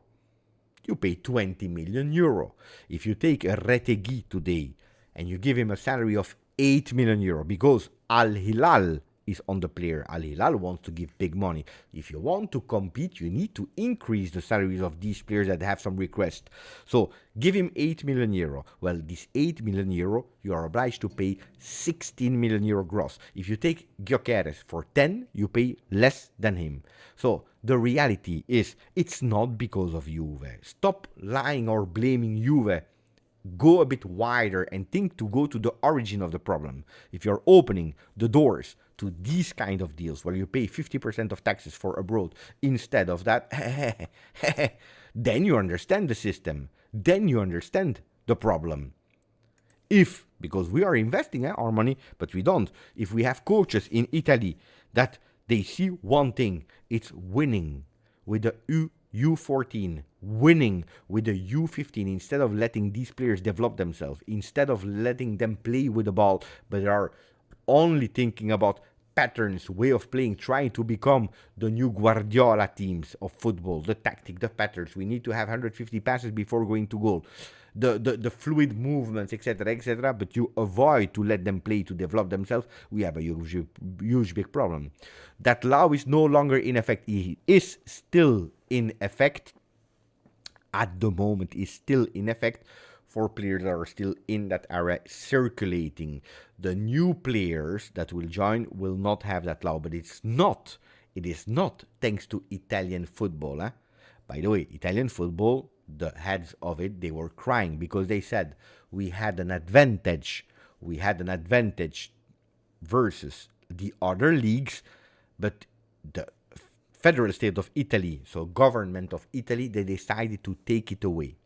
You pay 20 million euro. If you take a Retegui today and you give him a salary of 8 million euro because Al Hilal is on the player. Al Hilal wants to give big money. If you want to compete, you need to increase the salaries of these players that have some request. So give him 8 million euro. Well, this 8 million euro, you are obliged to pay 16 million euro gross. If you take Gyokeres for 10, you pay less than him. So the reality is, it's not because of Juve. Stop lying or blaming Juve. Go a bit wider and think to go to the origin of the problem. If you're opening the doors to these kind of deals where you pay 50% of taxes for abroad instead of that, then you understand the system. Then you understand the problem. If, because we are investing our money, but we don't. If we have coaches in Italy that they see one thing, it's winning with the U14, winning with the U15, instead of letting these players develop themselves, instead of letting them play with the ball, but are only thinking about patterns, way of playing, trying to become the new Guardiola teams of football, the tactic, the patterns. We need to have 150 passes before going to goal, the fluid movements, etc., but you avoid to let them play, to develop themselves. We have a huge big problem. That law is no longer in effect. It is still in effect at the moment, is still in effect for players that are still in that area circulating. The new players that will join will not have that law, but it is not thanks to Italian football. By the way, Italian football, the heads of it, they were crying because they said we had an advantage versus the other leagues, but the federal state of Italy, so government of Italy, they decided to take it away.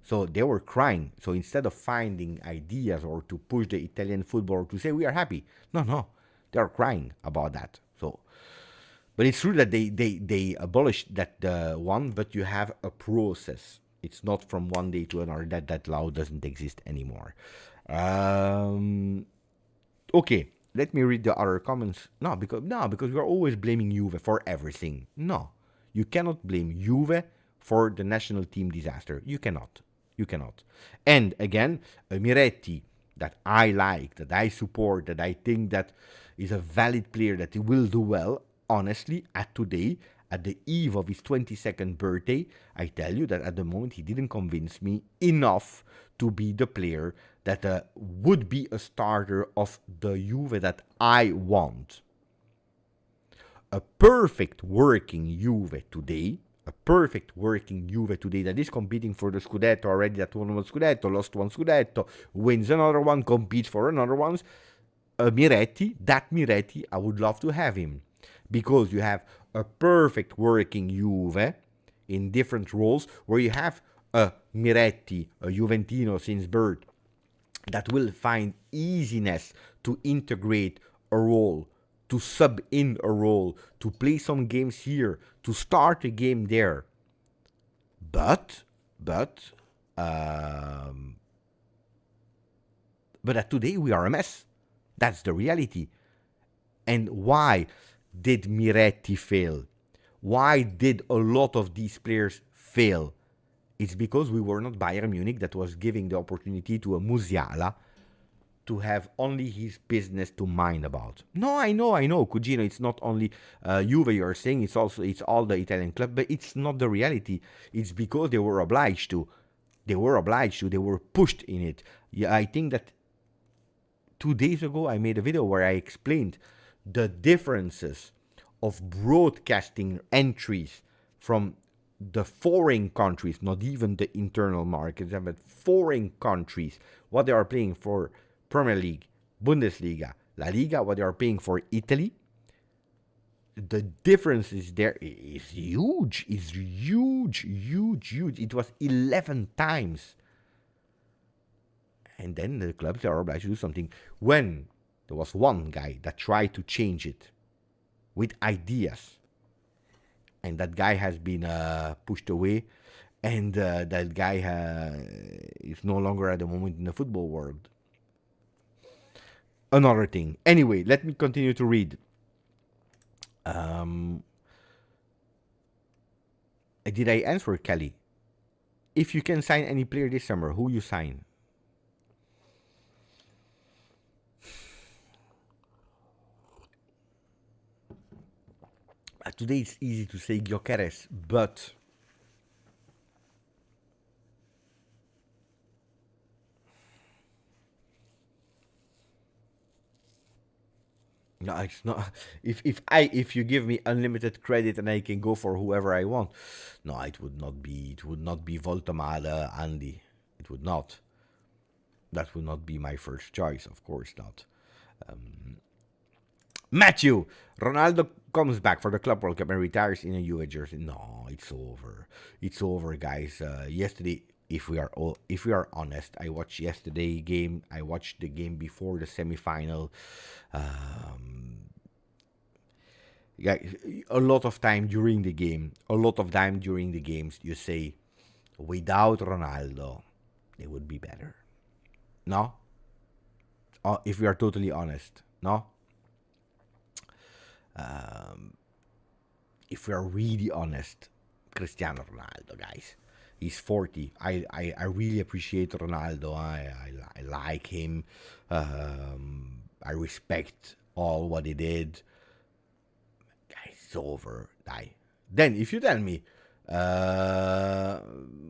So they were crying. So instead of finding ideas or to push the Italian football or to say we are happy, no, they are crying about that. So, but it's true that they abolished that one, but you have a process. It's not from one day to another. That law doesn't exist anymore. Okay, let me read the other comments. No, because we are always blaming Juve for everything. No, you cannot blame Juve for the national team disaster. You cannot. And again, Miretti, that I like, that I support, that I think that is a valid player, that he will do well. Honestly, at today, at the eve of his 22nd birthday, I tell you that at the moment he didn't convince me enough to be the player that would be a starter of the Juve that I want. A perfect working Juve today that is competing for the Scudetto already, that won one Scudetto, lost one Scudetto, wins another one, competes for another one. Miretti, I would love to have him. Because you have a perfect working Juve in different roles, where you have a Miretti, a Juventino since birth, that will find easiness to integrate a role, to sub in a role, to play some games here, to start a game there. But today we are a mess. That's the reality. And why did Miretti fail? Why did a lot of these players fail? It's because we were not Bayern Munich that was giving the opportunity to a Musiala to have only his business to mind about. No, I know, Cugino, it's not only Juve you're saying, it's all the Italian club, but it's not the reality. It's because they were obliged to. They were pushed in it. Yeah, I think that 2 days ago I made a video where I explained the differences of broadcasting entries from the foreign countries, not even the internal markets, but foreign countries, what they are paying for Premier League, Bundesliga, La Liga, what they are paying for Italy. The difference is there is huge. It's huge. It was 11 times. And then the clubs are obliged to do something. When there was one guy that tried to change it with ideas, and that guy has been pushed away, and that guy is no longer at the moment in the football world. Another thing. Anyway, let me continue to read. Um, did I answer, Kelly? If you can sign any player this summer, who you sign? Today it's easy to say Gyokeres, but no, it's not. If you give me unlimited credit and I can go for whoever I want, no, it would not be. It would not be Voltemade, Andy. It would not. That would not be my first choice, of course not. Matthew, Ronaldo comes back for the Club World Cup and retires in a Juve jersey. No, it's over. It's over, guys. Yesterday, if we are honest, I watched yesterday game. I watched the game before the semi-final. Yeah, a lot of time during the game, you say, without Ronaldo, it would be better. No, if we are totally honest, no. If we are really honest, Cristiano Ronaldo, guys. He's 40. I really appreciate Ronaldo. I like him. I respect all what he did. Guys, it's over. Then, if you tell me,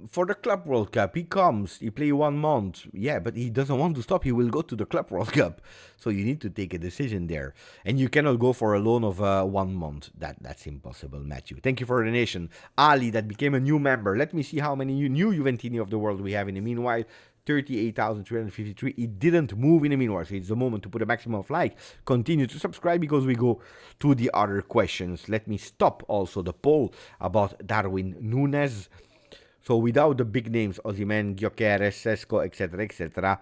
for the Club World Cup, he comes, he play 1 month. Yeah, but he doesn't want to stop. He will go to the Club World Cup. So you need to take a decision there. And you cannot go for a loan of 1 month. That's impossible, Matthew. Thank you for the donation. Ali, that became a new member. Let me see how many new Juventini of the world we have in the meanwhile. 38,353. It didn't move in the meanwhile, so it's the moment to put a maximum of like. Continue to subscribe because we go to the other questions. Let me stop also the poll about Darwin, Nunez. So without the big names, Osimhen, Gyokeres, Sesko, etc.,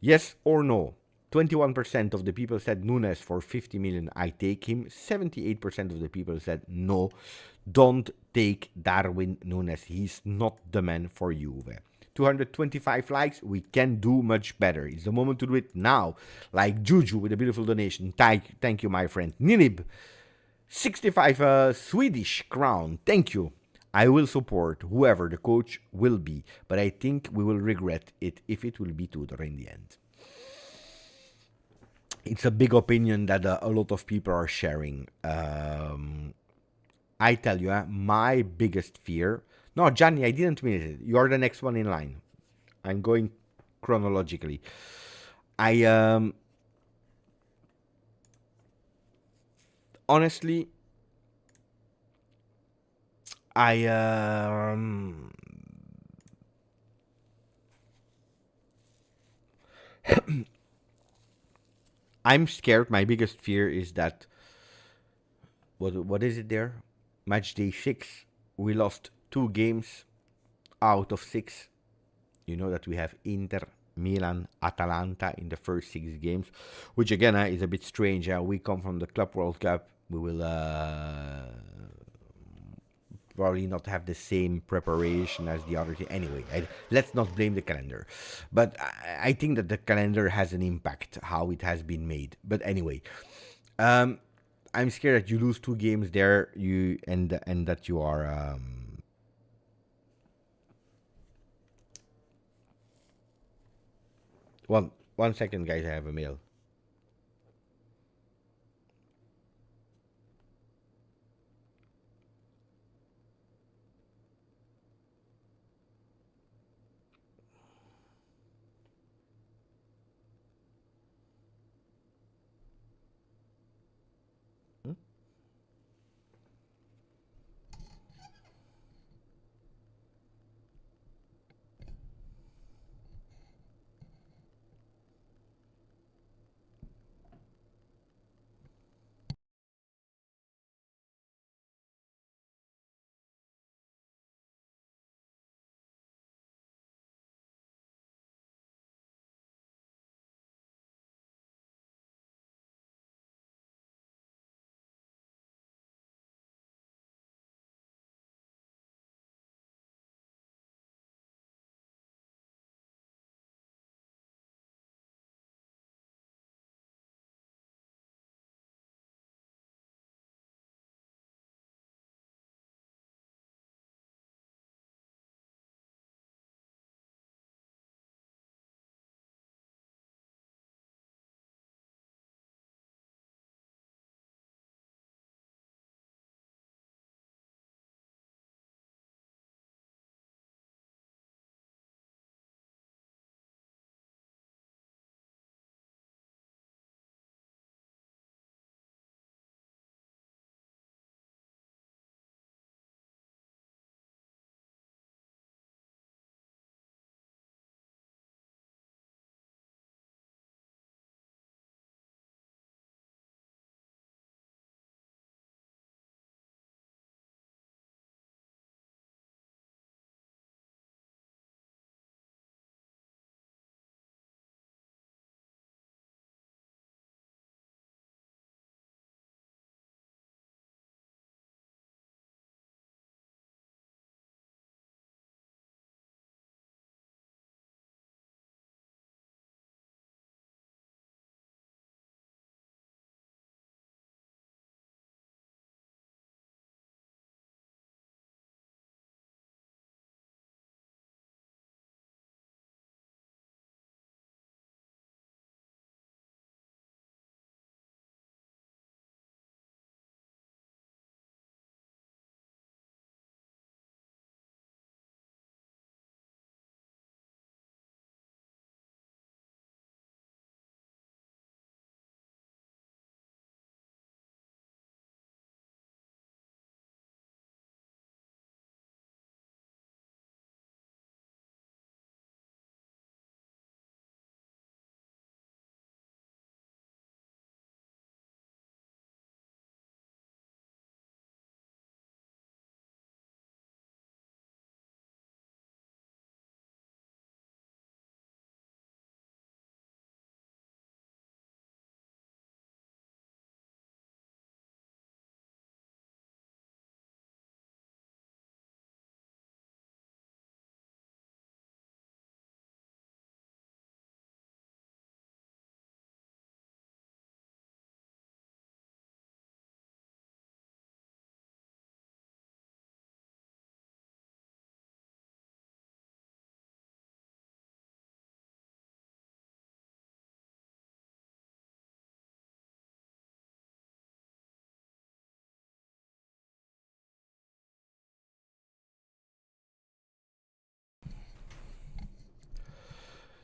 yes or no? 21% of the people said Nunez for 50 million, I take him. 78% of the people said no, don't take Darwin Nunez. He's not the man for Juve. 225 likes, we can do much better. It's the moment to do it now. Like Juju with a beautiful donation. Thank you, my friend. Ninib, 65 Swedish crown. Thank you. I will support whoever the coach will be, but I think we will regret it if it will be Tudor in the end. It's a big opinion that a lot of people are sharing. I tell you, my biggest fear... No, Johnny, I didn't mean it. You are the next one in line. I'm going chronologically. Honestly, I'm scared. My biggest fear is that... What is it there? Match day 6. We lost 2 games out of 6. You know that we have Inter, Milan, Atalanta in the first 6 games, which again is a bit strange. We come from the Club World Cup. We will probably not have the same preparation as the other team. Anyway, let's not blame the calendar. But I think that the calendar has an impact, how it has been made. But anyway, I'm scared that you lose 2 games there, and that you are... One second, guys, I have a mail.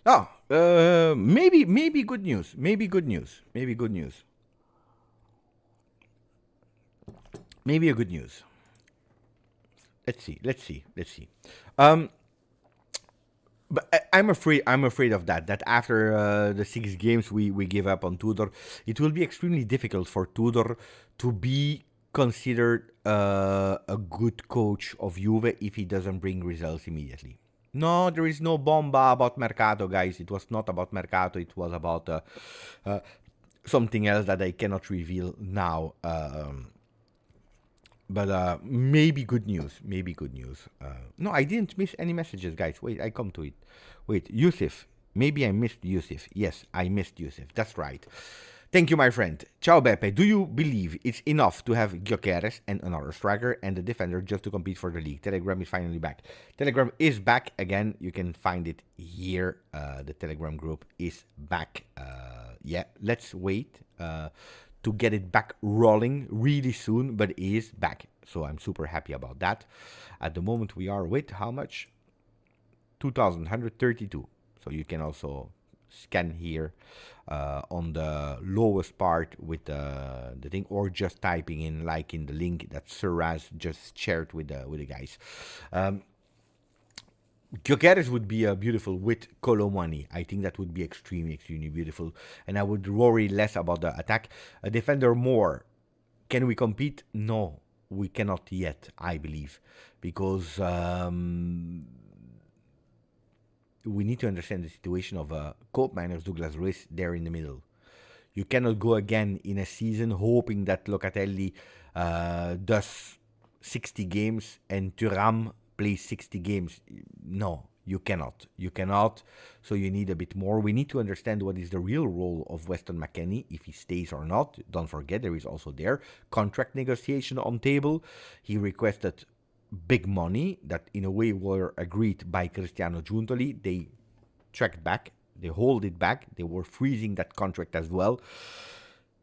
Oh, maybe good news. Maybe good news. Maybe good news. Maybe a good news. Let's see. Let's see. Let's see. But I'm afraid. I'm afraid of that. That after the 6 games we give up on Tudor, it will be extremely difficult for Tudor to be considered a good coach of Juve if he doesn't bring results immediately. No, there is no bomba about Mercato, guys. It was not about Mercato. It was about something else that I cannot reveal now. But maybe good news. Maybe good news. No, I didn't miss any messages, guys. Wait, I come to it. Wait, Yusuf. Maybe I missed Yusuf. Yes, I missed Yusuf. That's right. Thank you, my friend. Ciao, Beppe. Do you believe it's enough to have Gyokeres and another striker and a defender just to compete for the league? Telegram is finally back. Telegram is back again. You can find it here. The Telegram group is back. Yeah, let's wait to get it back rolling really soon, but it is back. So I'm super happy about that. At the moment, we are with how much? 2,132. So you can also scan here on the lowest part with the thing, or just typing in like in the link that Suraz just shared with the guys. Gyokeres would be beautiful with Colomani. I think that would be extremely beautiful, and I would worry less about the attack. A defender more. Can we compete? No, we cannot yet, I believe, because we need to understand the situation of Koopmeiners, Douglas Luiz there in the middle. You cannot go again in a season hoping that Locatelli does 60 games and Thuram plays 60 games. No, you cannot. You cannot. So you need a bit more. We need to understand what is the real role of Weston McKennie, if he stays or not. Don't forget, there is also there contract negotiation on table. He requested big money that in a way were agreed by Cristiano Giuntoli. They tracked back, they hold it back, they were freezing that contract as well.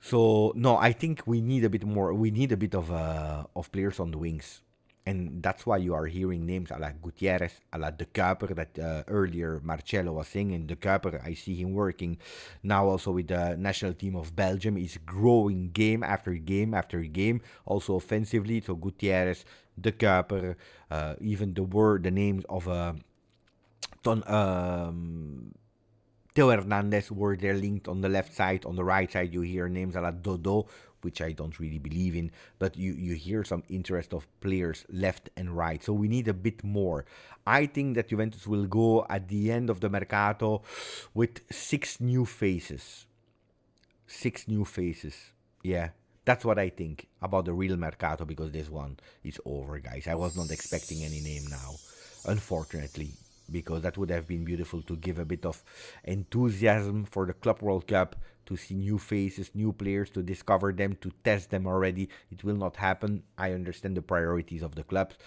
So no, I think we need a bit more. We need a bit of players on the wings, and that's why you are hearing names a la Gutierrez, a la De Kuiper that earlier Marcello was saying. And De Kuiper, I see him working now also with the national team of Belgium. He's growing game after game after game, also offensively. So Gutierrez, De Kuiper, even the names of Theo Hernandez were there linked on the left side. On the right side, you hear names like Dodo, which I don't really believe in, but you hear some interest of players left and right. So we need a bit more. I think that Juventus will go at the end of the Mercato with 6 new faces. 6 new faces. Yeah. That's what I think about the real Mercato, because this one is over, guys. I was not expecting any name now, unfortunately, because that would have been beautiful to give a bit of enthusiasm for the Club World Cup, to see new faces, new players, to discover them, to test them already. It will not happen. I understand the priorities of the clubs.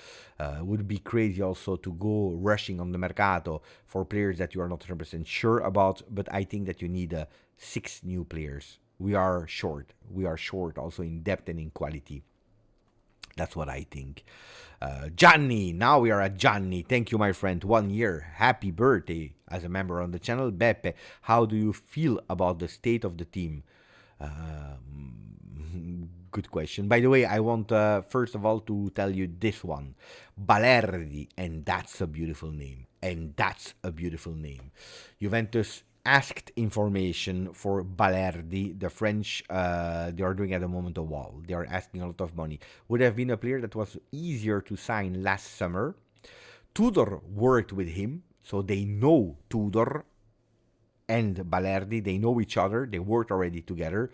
Would be crazy also to go rushing on the Mercato for players that you are not 100% sure about, but I think that you need 6 new players. We are short. We are short also in depth and in quality. That's what I think. Gianni, now we are at Gianni. Thank you, my friend. 1 year. Happy birthday as a member on the channel. Beppe, how do you feel about the state of the team? Good question. By the way, I want first of all to tell you this one. Balerdi, and that's a beautiful name. And that's a beautiful name. Juventus asked information for Balerdi. The French, they are doing at the moment a wall. They are asking a lot of money. Would have been a player that was easier to sign last summer. Tudor worked with him, so they know Tudor and Balerdi. They know each other. They worked already together.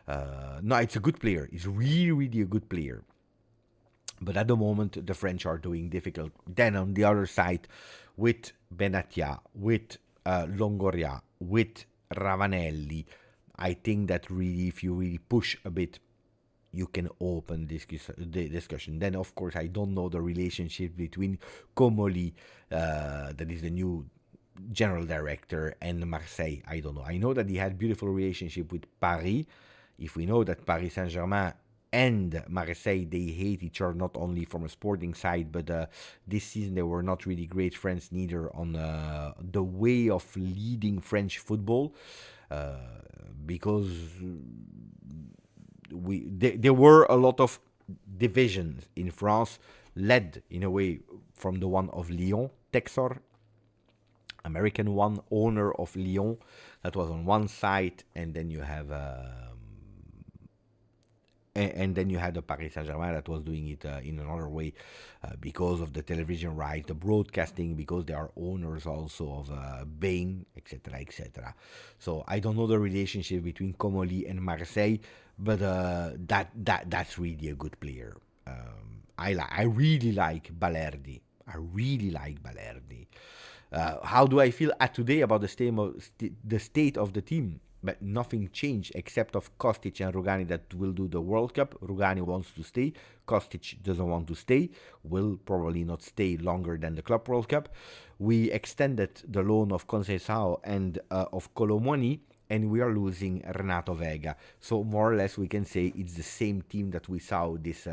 No, it's a good player. It's really, really a good player. But at the moment, the French are doing difficult. Then on the other side, with Benatia, with Longoria, with Ravanelli, I think that really, if you really push a bit, you can open the discussion. Then, of course, I don't know the relationship between Comoli, that is the new general director, and Marseille. I don't know. I know that he had beautiful relationship with Paris. If we know that Paris Saint-Germain and Marseille, they hate each other not only from a sporting side, but this season they were not really great friends neither on the way of leading French football, because there were a lot of divisions in France, led in a way from the one of Lyon, Texor, American one, owner of Lyon, that was on one side, and then you have and then you had the Paris Saint-Germain that was doing it in another way, because of the television rights, the broadcasting, because they are owners also of Bain, etc., etc. So I don't know the relationship between Comolli and Marseille, but that's really a good player. I really like Balerdi. How do I feel at today about the state of the team? But nothing changed except of Kostic and Rugani that will do the World Cup. Rugani wants to stay. Kostic doesn't want to stay. Will probably not stay longer than the Club World Cup. We extended the loan of Conceição and of Colomoni, and we are losing Renato Vega. So more or less we can say it's the same team that we saw this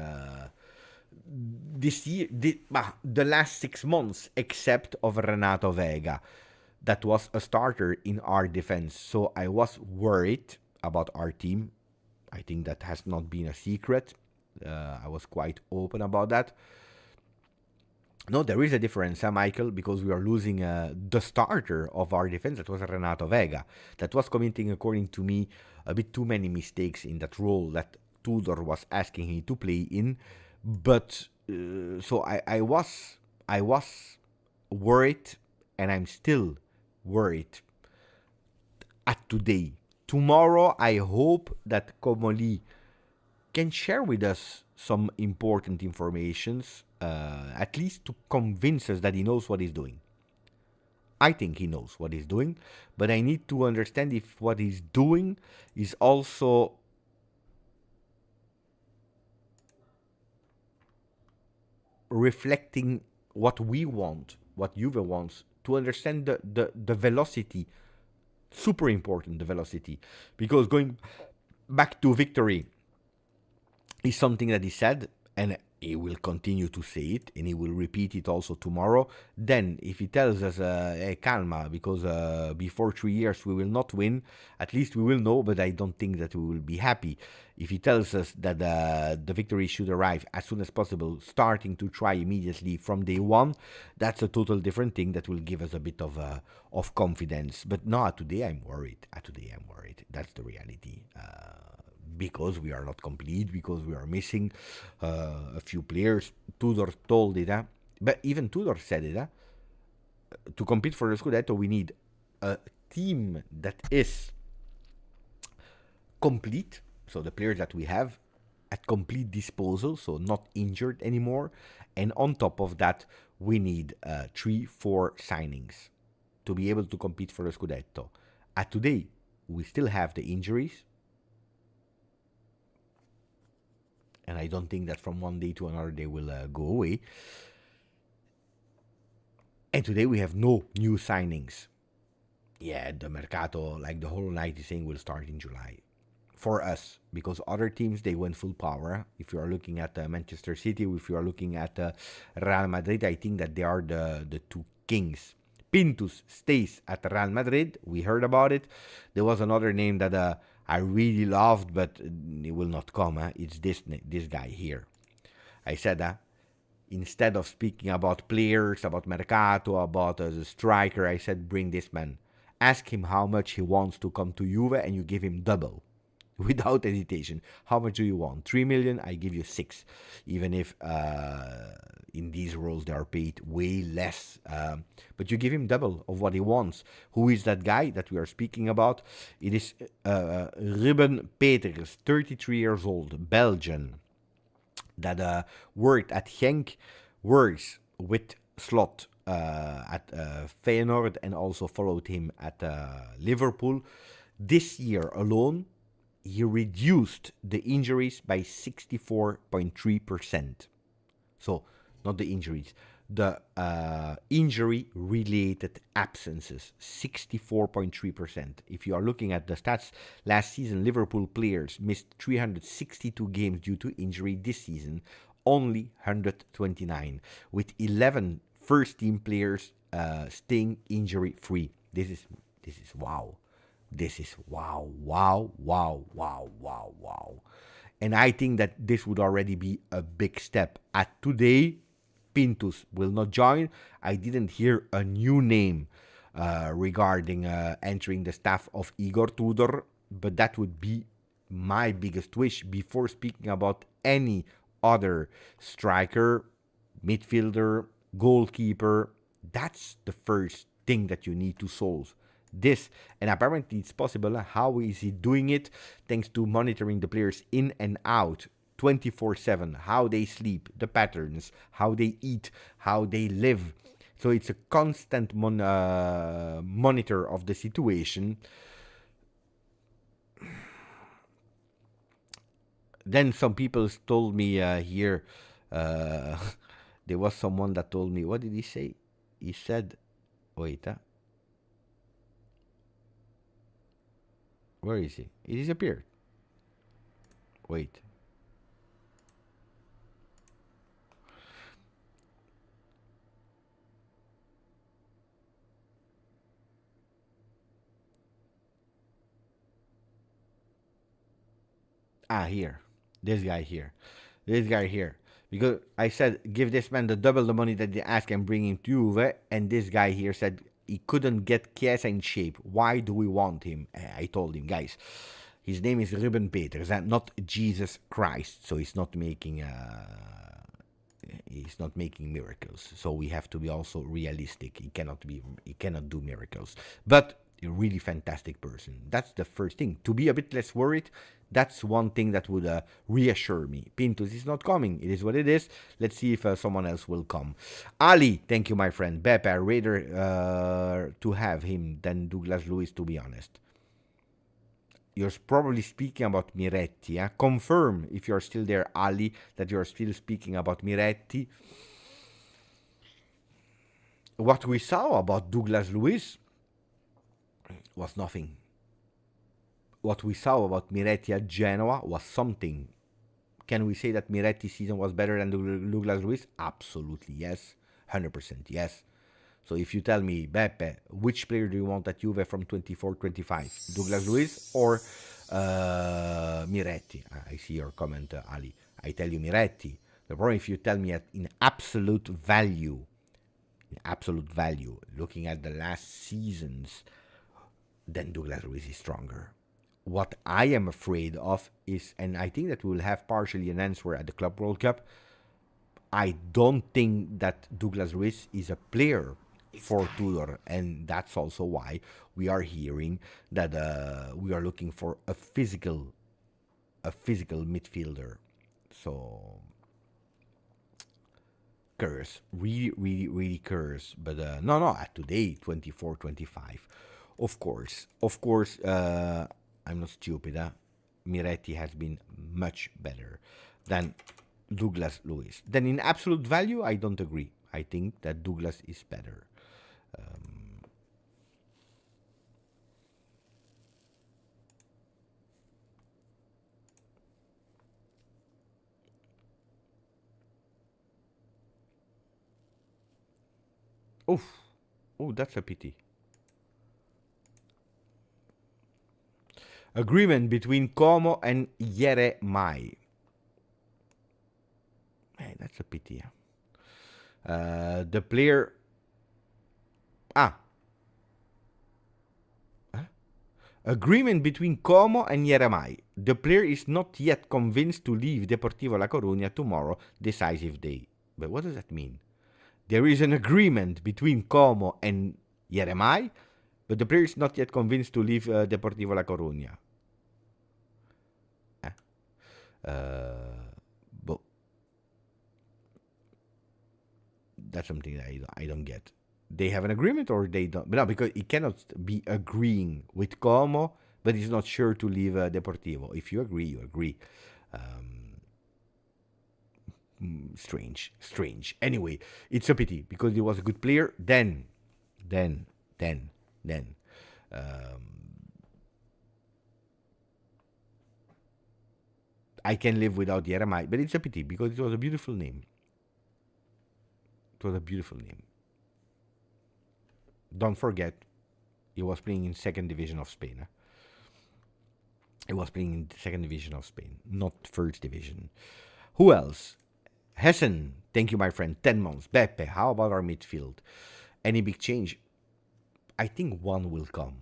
year, the last 6 months, except of Renato Vega. That was a starter in our defense. So I was worried about our team. I think that has not been a secret. I was quite open about that. No, there is a difference, Michael, because we are losing the starter of our defense. That was Renato Vega. That was committing, according to me, a bit too many mistakes in that role that Tudor was asking him to play in. But so I was worried, and I'm still worried at today. Tomorrow, I hope that Comolli can share with us some important informations, at least to convince us that he knows what he's doing. I think he knows what he's doing, but I need to understand if what he's doing is also reflecting what we want, what Juve wants, to understand the velocity. Super important, the velocity. Because going back to victory is something that he said, and he will continue to say it, and he will repeat it also tomorrow. Then, if he tells us, hey, calma, because before 3 years we will not win, at least we will know, but I don't think that we will be happy. If he tells us that the victory should arrive as soon as possible, starting to try immediately from day one, that's a total different thing that will give us a bit of confidence. But no, today I'm worried. That's the reality. Because we are not complete, because we are missing a few players. Tudor told it, but even Tudor said it. To compete for the Scudetto, we need a team that is complete, so the players that we have at complete disposal, so not injured anymore. And on top of that, we need 3-4 signings to be able to compete for the Scudetto. At today, we still have the injuries. And I don't think that from one day to another they will go away. And today we have no new signings. Yeah, the Mercato, like the whole night is saying, will start in July. For us, because other teams, they went full power. If you are looking at Manchester City, if you are looking at Real Madrid, I think that they are the two kings. Pintus stays at Real Madrid. We heard about it. There was another name that I really loved, but it will not come. It's this guy here. I said, instead of speaking about players, about Mercato, about the striker, I said, bring this man. Ask him how much he wants to come to Juve, and you give him double. Without hesitation. How much do you want? 3 million? I give you 6. Even if in these roles they are paid way less. But you give him double of what he wants. Who is that guy that we are speaking about? It is Ruben Peters, 33 years old, Belgian, that worked at Genk, works with Slot at Feyenoord, and also followed him at Liverpool. This year alone, he reduced the injuries by 64.3%. So, not the injuries, the injury-related absences, 64.3%. If you are looking at the stats, last season Liverpool players missed 362 games due to injury. This season, only 129, with 11 first-team players staying injury-free. This is wow. This is wow. And I think that this would already be a big step. At today, Pintus will not join. I didn't hear a new name regarding entering the staff of Igor Tudor, but that would be my biggest wish before speaking about any other striker, midfielder, goalkeeper. That's the first thing that you need to solve. This, and apparently it's possible. How is he doing it? Thanks to monitoring the players in and out 24/7, how they sleep, the patterns, how they eat, how they live. So it's a constant monitor of the situation. Then some people told me here, there was someone that told me, what did he say? He said, wait, where is he? He disappeared. Wait. Here. This guy here. Because I said, give this man the double the money that they ask and bring him to Juve. And this guy here said, he couldn't get Chiesa in shape. Why do we want him? I told him, guys, his name is Ruben Peters and not Jesus Christ. So he's not making miracles. So we have to be also realistic. He cannot do miracles. But a really fantastic person. That's the first thing. To be a bit less worried, that's one thing that would reassure me. Pintus is not coming. It is what it is. Let's see if someone else will come. Ali, thank you, my friend. Beppe, I'd rather to have him than Douglas Luiz, to be honest. You're probably speaking about Miretti. Confirm, if you're still there, Ali, that you're still speaking about Miretti. What we saw about Douglas Luiz was nothing. What we saw about Miretti at Genoa was something. Can we say that Miretti's season was better than Douglas Luiz? Absolutely, yes. 100% yes. So if you tell me, Beppe, which player do you want at Juve from 24-25? Douglas Luiz or Miretti? I see your comment, Ali. I tell you Miretti. The problem if you tell me in absolute value, looking at the last seasons, then Douglas Luiz is stronger. What I am afraid of is, and I think that we will have partially an answer at the Club World Cup, I don't think that Douglas Luiz is a player for Tudor, and that's also why we are hearing that we are looking for a physical midfielder. So curse, really curse. But no, at today 24-25. Of course, I'm not stupid. Miretti has been much better than Douglas Luiz. Then in absolute value, I don't agree. I think that Douglas is better. Oh, that's a pity. Agreement between Como and Yeremai. Hey, that's a pity. The player. Agreement between Como and Yeremai. The player is not yet convinced to leave Deportivo La Coruña tomorrow, decisive day. But what does that mean? There is an agreement between Como and Yeremai, but the player is not yet convinced to leave Deportivo La Coruña. But that's something that I don't get. They have an agreement or they don't? But no, because he cannot be agreeing with Como, but he's not sure to leave Deportivo. If you agree, you agree. Strange. Anyway, it's a pity because he was a good player. Then, I can live without Jeremiah, but it's a pity because it was a beautiful name. It was a beautiful name. Don't forget, he was playing in second division of Spain. He was playing in the second division of Spain, not first division. Who else? Hessen, thank you, my friend. 10 months. Beppe, how about our midfield? Any big change? I think one will come.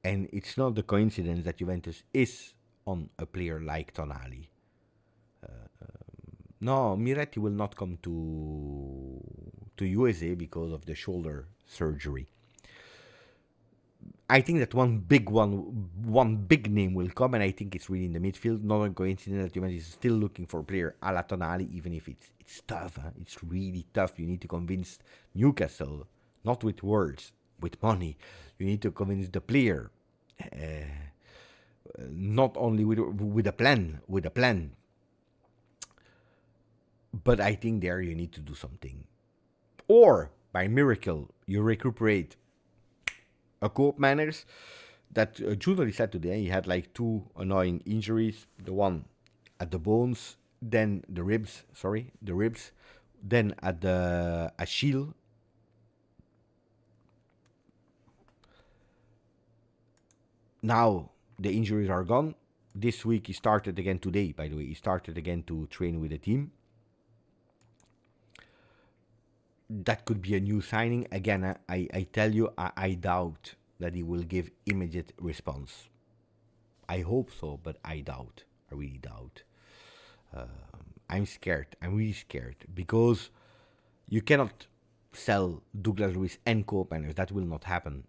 And it's not the coincidence that Juventus is on a player like Tonali. No, Miretti will not come to USA because of the shoulder surgery. I think that one big name will come, and I think it's really in the midfield. Not a coincidence that Juventus is still looking for a player a la Tonali, even if it's tough. Huh? It's really tough. You need to convince Newcastle, not with words, with money. You need to convince the player, not only with a plan. But I think there you need to do something. Or, by miracle, you recuperate a co-op manners that Giuntoli said today. He had like 2 annoying injuries. The one at the bones, then the ribs, then at the Achilles. Now the injuries are gone. This week he started again today, by the way. He started again to train with the team. That could be a new signing. Again, I tell you, I doubt that he will give immediate response. I hope so, but I doubt. I really doubt. I'm scared. I'm really scared because you cannot sell Douglas Luiz and co-owners. That will not happen.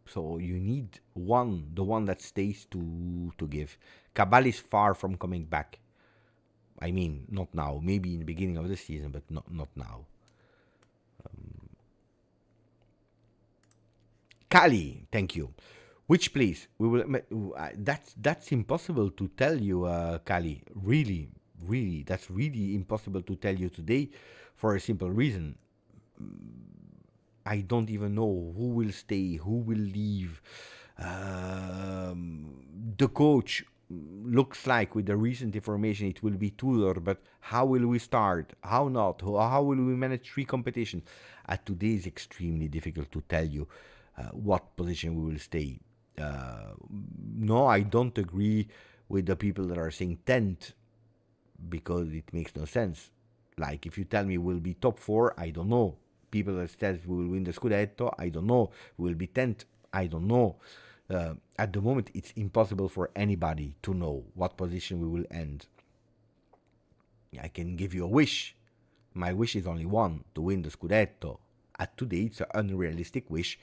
So you need the one that stays to give. Cabal is far from coming back. I mean, not now. Maybe in the beginning of the season, but not now. Kali, thank you. Which place we will? That's impossible to tell you, Kali. Really, that's really impossible to tell you today, for a simple reason. I don't even know who will stay, who will leave. The coach looks like, with the recent information, it will be Tudor, but how will we start? How not? How will we manage 3 competitions? Today is extremely difficult to tell you what position we will stay. No, I don't agree with the people that are saying 10th because it makes no sense. Like, if you tell me we'll be top 4, I don't know. People that says we will win the Scudetto, I don't know. We will be 10th, I don't know. At the moment, it's impossible for anybody to know what position we will end. I can give you a wish. My wish is only one, to win the Scudetto. Today, it's an unrealistic wish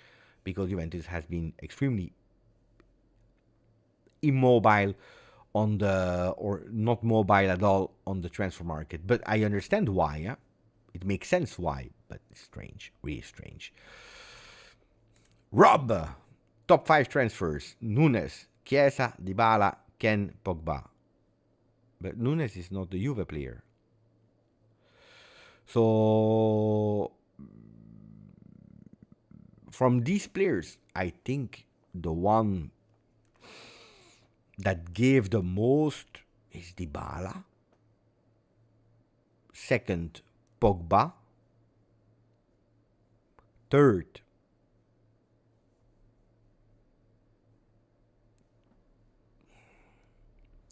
because Juventus has been extremely immobile or not mobile at all on the transfer market. But I understand why. It makes sense why, but it's strange, really strange. Rob! Top 5 transfers: Nunez, Chiesa, Dybala, Ken, Pogba. But Nunez is not the Juve player. So, from these players, I think the one that gave the most is Dybala. Second, Pogba. Third,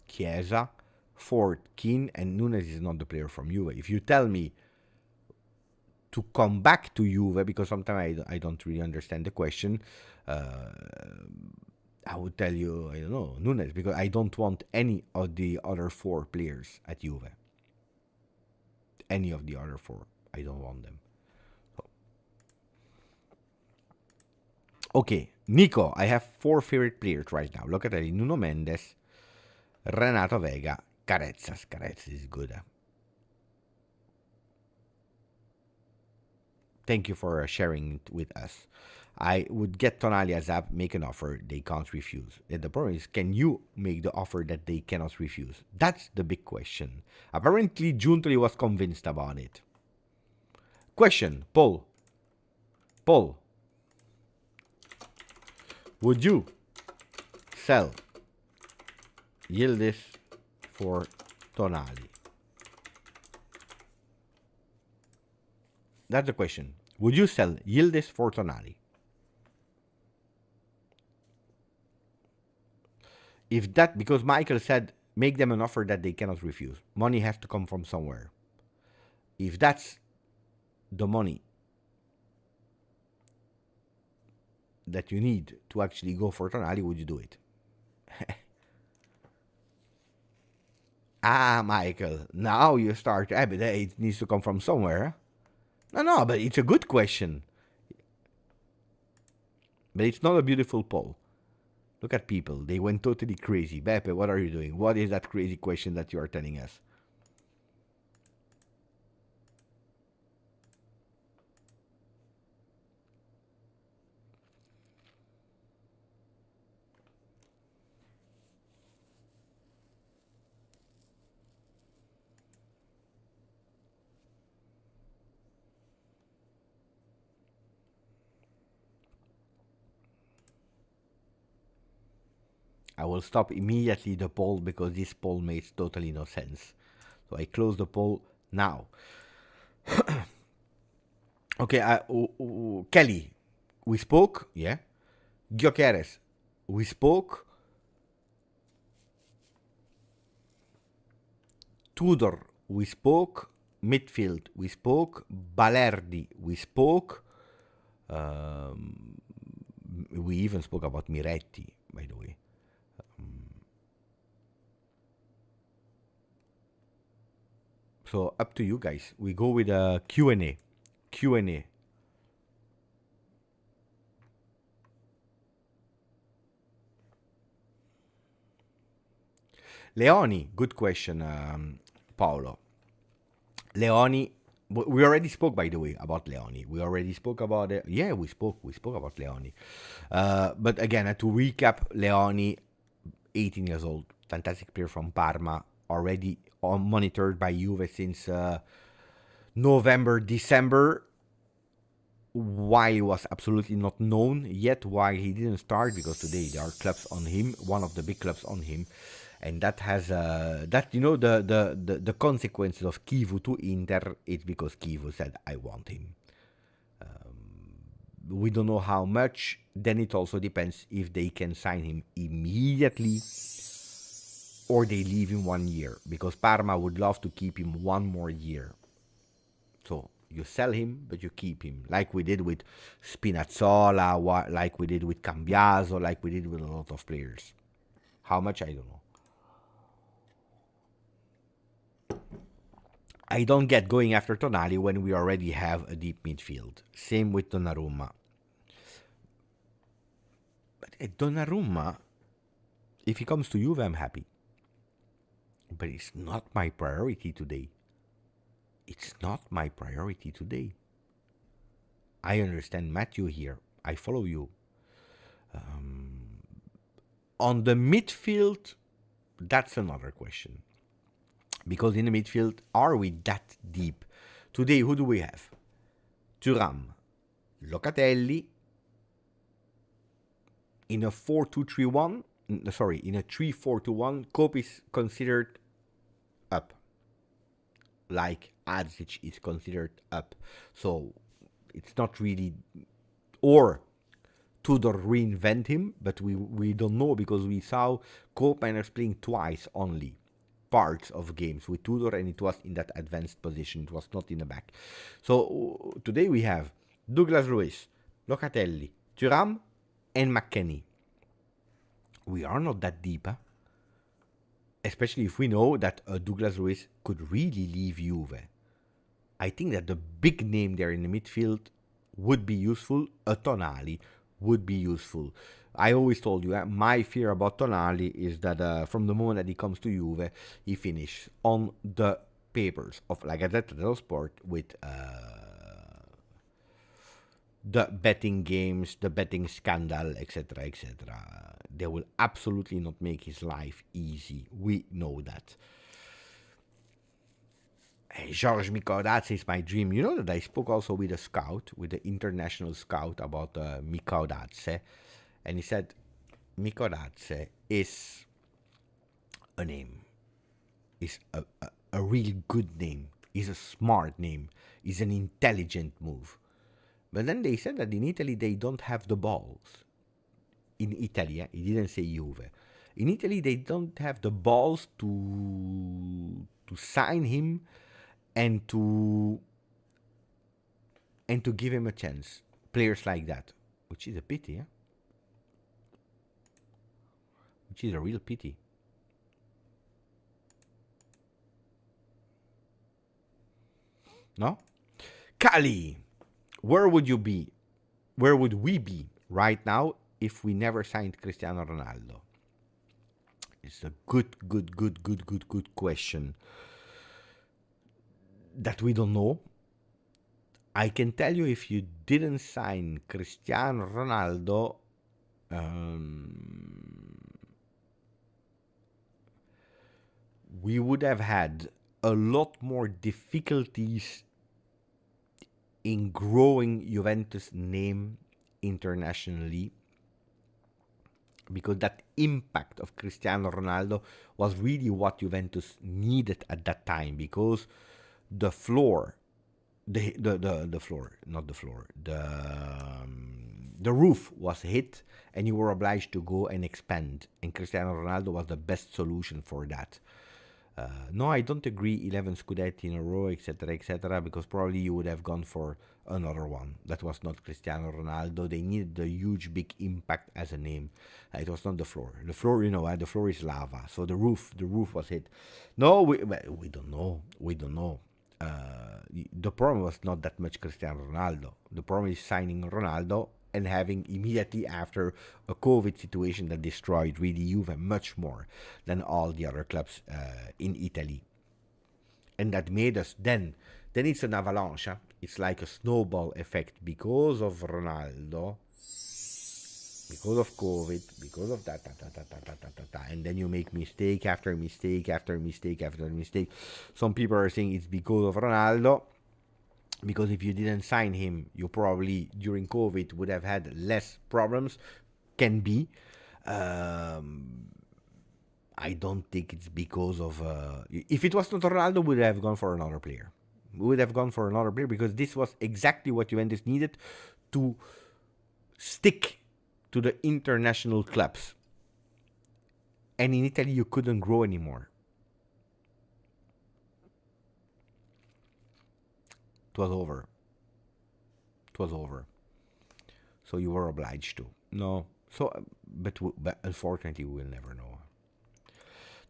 Chiesa. Fourth, Keane. And Nunez is not the player from Juve. If you tell me to come back to Juve, because sometimes I don't really understand the question, I would tell you, I don't know, Nunez, because I don't want any of the other 4 players at Juve. Any of the other 4. I don't want them. So. Okay, Nico, I have 4 favorite players right now. Look at that. Nuno Mendes, Renato Vega, Carezas. Carezas is good. Thank you for sharing it with us. I would get Tonali as app, make an offer they can't refuse. And the problem is, can you make the offer that they cannot refuse? That's the big question. Apparently, Giuntoli was convinced about it. Question, Paul. Paul, would you sell Yildiz for Tonali? That's the question. Would you sell Yildiz for Tonali? If that, because Michael said, make them an offer that they cannot refuse. Money has to come from somewhere. If that's the money that you need to actually go for Tonali, would you do it? Michael, now you start. But it needs to come from somewhere. No, but it's a good question. But it's not a beautiful poll. Look at people. They went totally crazy. Beppe, what are you doing? What is that crazy question that you are telling us? I will stop immediately the poll because this poll makes totally no sense. So I close the poll now. Okay, Kelly, we spoke, yeah. Gyokeres, we spoke. Tudor, we spoke. Midfield, we spoke. Balerdi, we spoke. We even spoke about Miretti, by the way. So up to you guys. We go with a Q&A. Q&A. Leoni, good question, Paolo. Leoni, we already spoke, by the way, about Leoni. We already spoke about it. Yeah, we spoke about Leoni. But again, to recap, Leoni, 18 years old, fantastic player from Parma, already monitored by Juve since November, December, while he was absolutely not known yet, why he didn't start, because today there are clubs on him, one of the big clubs on him, and that has the consequences of Kivu to Inter. It's because Kivu said, I want him. We don't know how much. Then it also depends if they can sign him immediately or they leave in 1 year, because Parma would love to keep him 1 more year. So you sell him, but you keep him, like we did with Spinazzola, like we did with Cambiaso, like we did with a lot of players. How much, I don't know. I don't get going after Tonali when we already have a deep midfield. Same with Donnarumma. But Donnarumma, if he comes to Juve, I'm happy. But it's not my priority today. It's not my priority today. I understand Matthew here. I follow you. On the midfield, that's another question. Because in the midfield, are we that deep? Today, who do we have? Thuram, Locatelli. In a 4-2-3-1, sorry, in a 3-4-2-1, Cope is considered up. Like Adzic is considered up. So it's not really, or Tudor reinvent him, but we don't know, because we saw Cope playing twice only parts of games with Tudor, and it was in that advanced position. It was not in the back. So today we have Douglas Luiz, Locatelli, Thuram, and McKennie. We are not that deep, huh? Especially if we know that Douglas Luiz could really leave Juve. I think that the big name there in the midfield would be useful. A Tonali would be useful. I always told you, my fear about Tonali is that from the moment that he comes to Juve, he finishes on the papers of La Gazzetta dello Sport with the betting games, the betting scandal, etc., etc. They will absolutely not make his life easy. We know that. Hey, George Mikaudatse is my dream. You know that I spoke also with a scout, with the international scout, about Mikaudatse, and he said Mikaudatse is a name, is a real good name, is a smart name, is an intelligent move. But then they said that in Italy they don't have the balls. In Italy, he didn't say Juve. In Italy they don't have the balls to sign him and to give him a chance. Players like that, which is a pity, eh? Which is a real pity. No? Kali, where would you be? Where would we be right now if we never signed Cristiano Ronaldo? It's a good question that we don't know. I can tell you, if you didn't sign Cristiano Ronaldo, we would have had a lot more difficulties in growing Juventus' name internationally, because that impact of Cristiano Ronaldo was really what Juventus needed at that time, because the floor, the roof was hit and you were obliged to go and expand, and Cristiano Ronaldo was the best solution for that. No, I don't agree 11 Scudetti in a row, etc., because probably you would have gone for another one. That was not Cristiano Ronaldo. They needed a huge, big impact as a name. It was not the floor. The floor, the floor is lava. So the roof was hit. No, we don't know. We don't know. The problem was not that much Cristiano Ronaldo. The problem is signing Ronaldo and having immediately after a COVID situation that destroyed really Juve much more than all the other clubs in Italy. And that made us then it's an avalanche. Huh? It's like a snowball effect because of Ronaldo, because of COVID, because of that, and then you make mistake after mistake after mistake after mistake. Some people are saying it's because of Ronaldo, because if you didn't sign him, you probably during COVID would have had less problems. Can be. I don't think it's because of. If it was not Ronaldo, we would have gone for another player. We would have gone for another player because this was exactly what Juventus needed to stick to the international clubs. And in Italy, you couldn't grow anymore. It was over. So you were obliged to. No. So, but unfortunately, we will never know.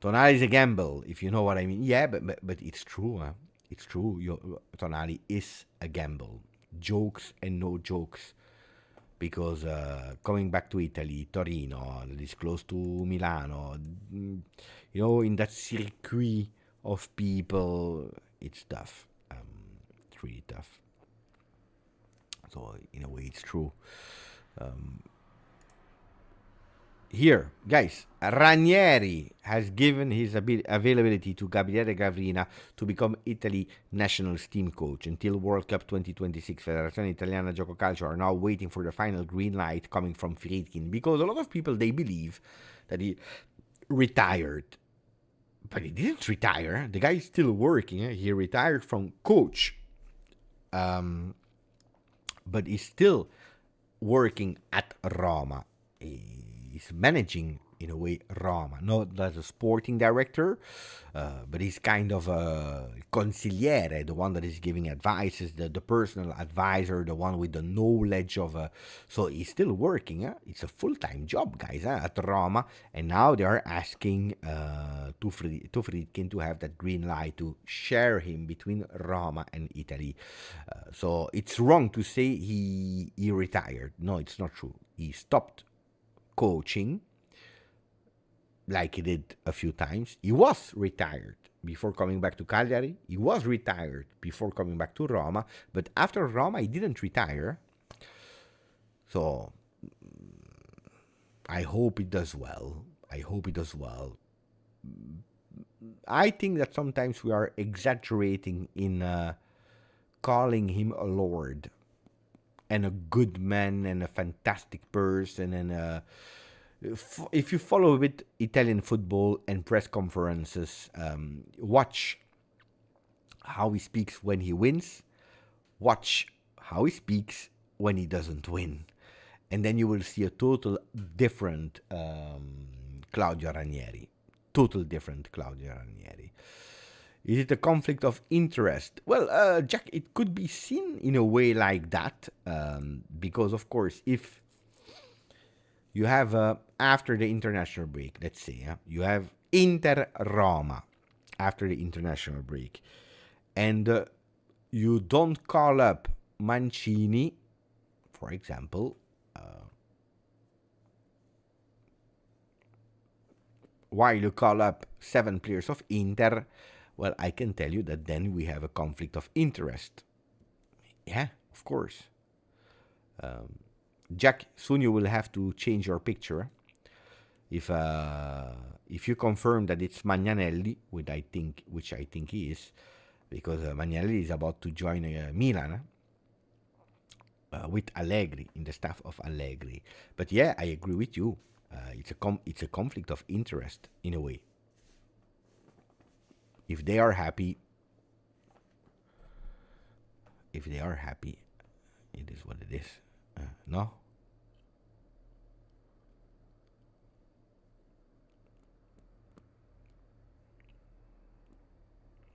Tonali is a gamble, if you know what I mean. Yeah, but it's true. Huh? It's true. Tonali is a gamble. Jokes and no jokes. Because coming back to Italy, Torino, is close to Milano, in that circuit of people, it's tough. It's really tough. So, in a way, it's true. Here, guys, Ranieri has given his availability to Gabriele Gavrina to become Italy national team coach until World Cup 2026. Federazione Italiana Gioco Calcio are now waiting for the final green light coming from Friedkin, because a lot of people, they believe that he retired. But he didn't retire. The guy is still working. He retired from coach. But he's still working at Roma. He's managing, in a way, Roma, not as a sporting director, but he's kind of a consigliere, the one that is giving advices, the personal advisor, the one with the knowledge of. So he's still working. It's a full-time job, guys, at Roma, and now they are asking to Friedkin to have that green light to share him between Roma and Italy. So it's wrong to say he retired. No, it's not true. He stopped coaching, like he did a few times. He was retired before coming back to Cagliari. He was retired before coming back to Roma. But after Roma, he didn't retire. So I hope it does well. I hope it does well. I think that sometimes we are exaggerating in calling him a lord and a good man and a fantastic person. And if you follow with Italian football and press conferences, watch how he speaks when he wins, watch how he speaks when he doesn't win. And then you will see a total different Claudio Ranieri. Total different Claudio Ranieri. Is it a conflict of interest? Well, Jack, it could be seen in a way like that. Because, of course, if you have, after the international break, let's say, you have Inter Roma after the international break. And you don't call up Mancini, for example, while you call up 7 players of Inter, well, I can tell you that then we have a conflict of interest. Yeah, of course. Jack, soon you will have to change your picture. If you confirm that it's Magnanelli, which I think he is, because Magnanelli is about to join Milan with Allegri, in the staff of Allegri. But yeah, I agree with you. It's a conflict of interest in a way. If they are happy, it is what it is. No?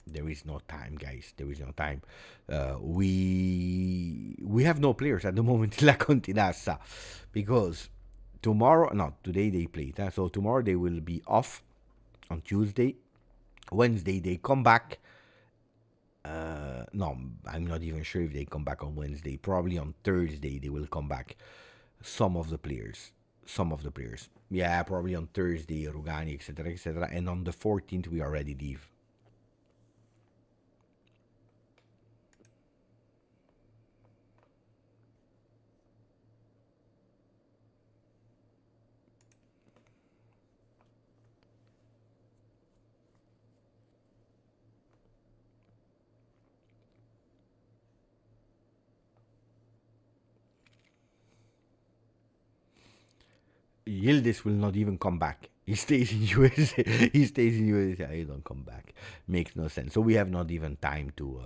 There is no time, guys. There is no time. We have no players at the moment in La Continassa because today they played. So tomorrow they will be off on Tuesday. Wednesday they come back. No, I'm not even sure if they come back on Wednesday. Probably on Thursday they will come back. Some of the players. Yeah, probably on Thursday, Rugani, etc., etc. And on the 14th we already leave. Yildiz will not even come back. He stays in USA. He don't come back. Makes no sense. So we have not even time to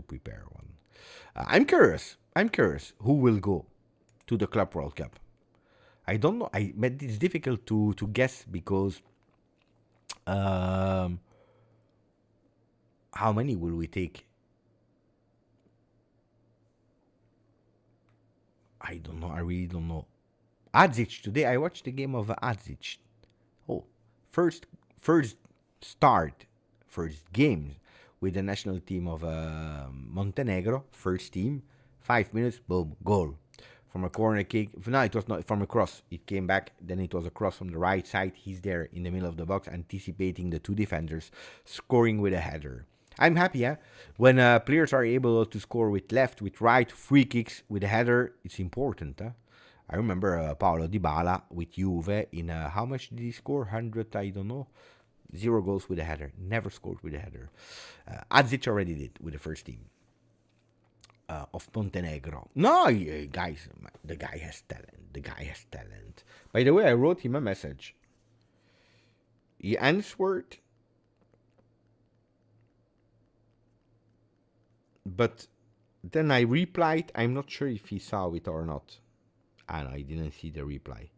prepare one. I'm curious. Who will go to the Club World Cup? I don't know. But it's difficult to guess because how many will we take? I don't know. I really don't know. Adzic today. I watched the game of Adzic. Oh, first game with the national team of Montenegro. First team, 5 minutes, boom, goal from a corner kick. No, it was not from a cross. It came back. Then it was a cross from the right side. He's there in the middle of the box, anticipating the 2 defenders, scoring with a header. I'm happy, when players are able to score with left, with right, free kicks with a header. It's important, I remember Paolo Dybala with Juve in how much did he score? 100, I don't know. 0 goals with a header. Never scored with a header. Adzic already did with the first team of Montenegro. No, guys, the guy has talent. By the way, I wrote him a message. He answered, but then I replied. I'm not sure if he saw it or not. No, I didn't see the reply.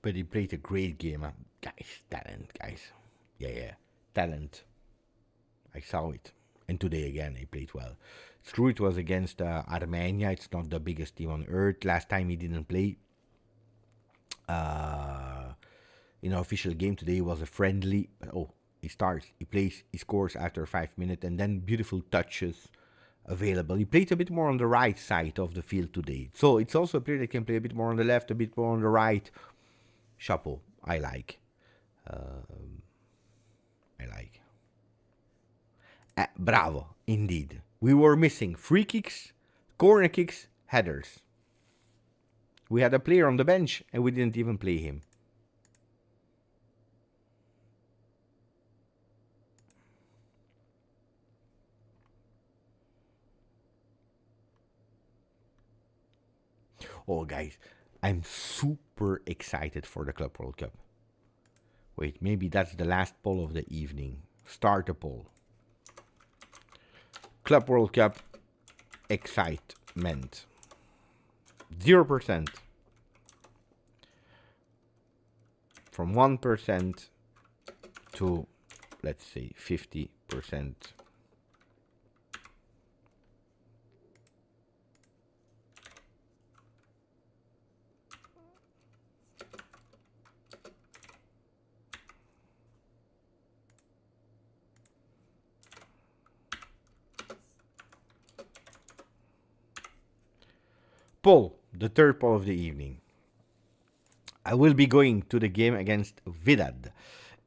But he played a great game. Talent, guys. Yeah, talent. I saw it. And today again, he played well. It's true it was against Armenia. It's not the biggest team on earth. Last time he didn't play. In an official game today was a friendly. Oh, he starts. He plays. He scores after 5 minutes. And then beautiful touches available. He played a bit more on the right side of the field today. So it's also a player that can play a bit more on the left, a bit more on the right. Chapeau. I like. Bravo, indeed. We were missing free kicks, corner kicks, headers. We had a player on the bench and we didn't even play him. Oh, guys, I'm super excited for the Club World Cup. Wait, maybe that's the last poll of the evening. Start a poll. Club World Cup excitement. 0%. From 1% to, let's say, 50%. Poll, the third poll of the evening. I will be going to the game against Vidad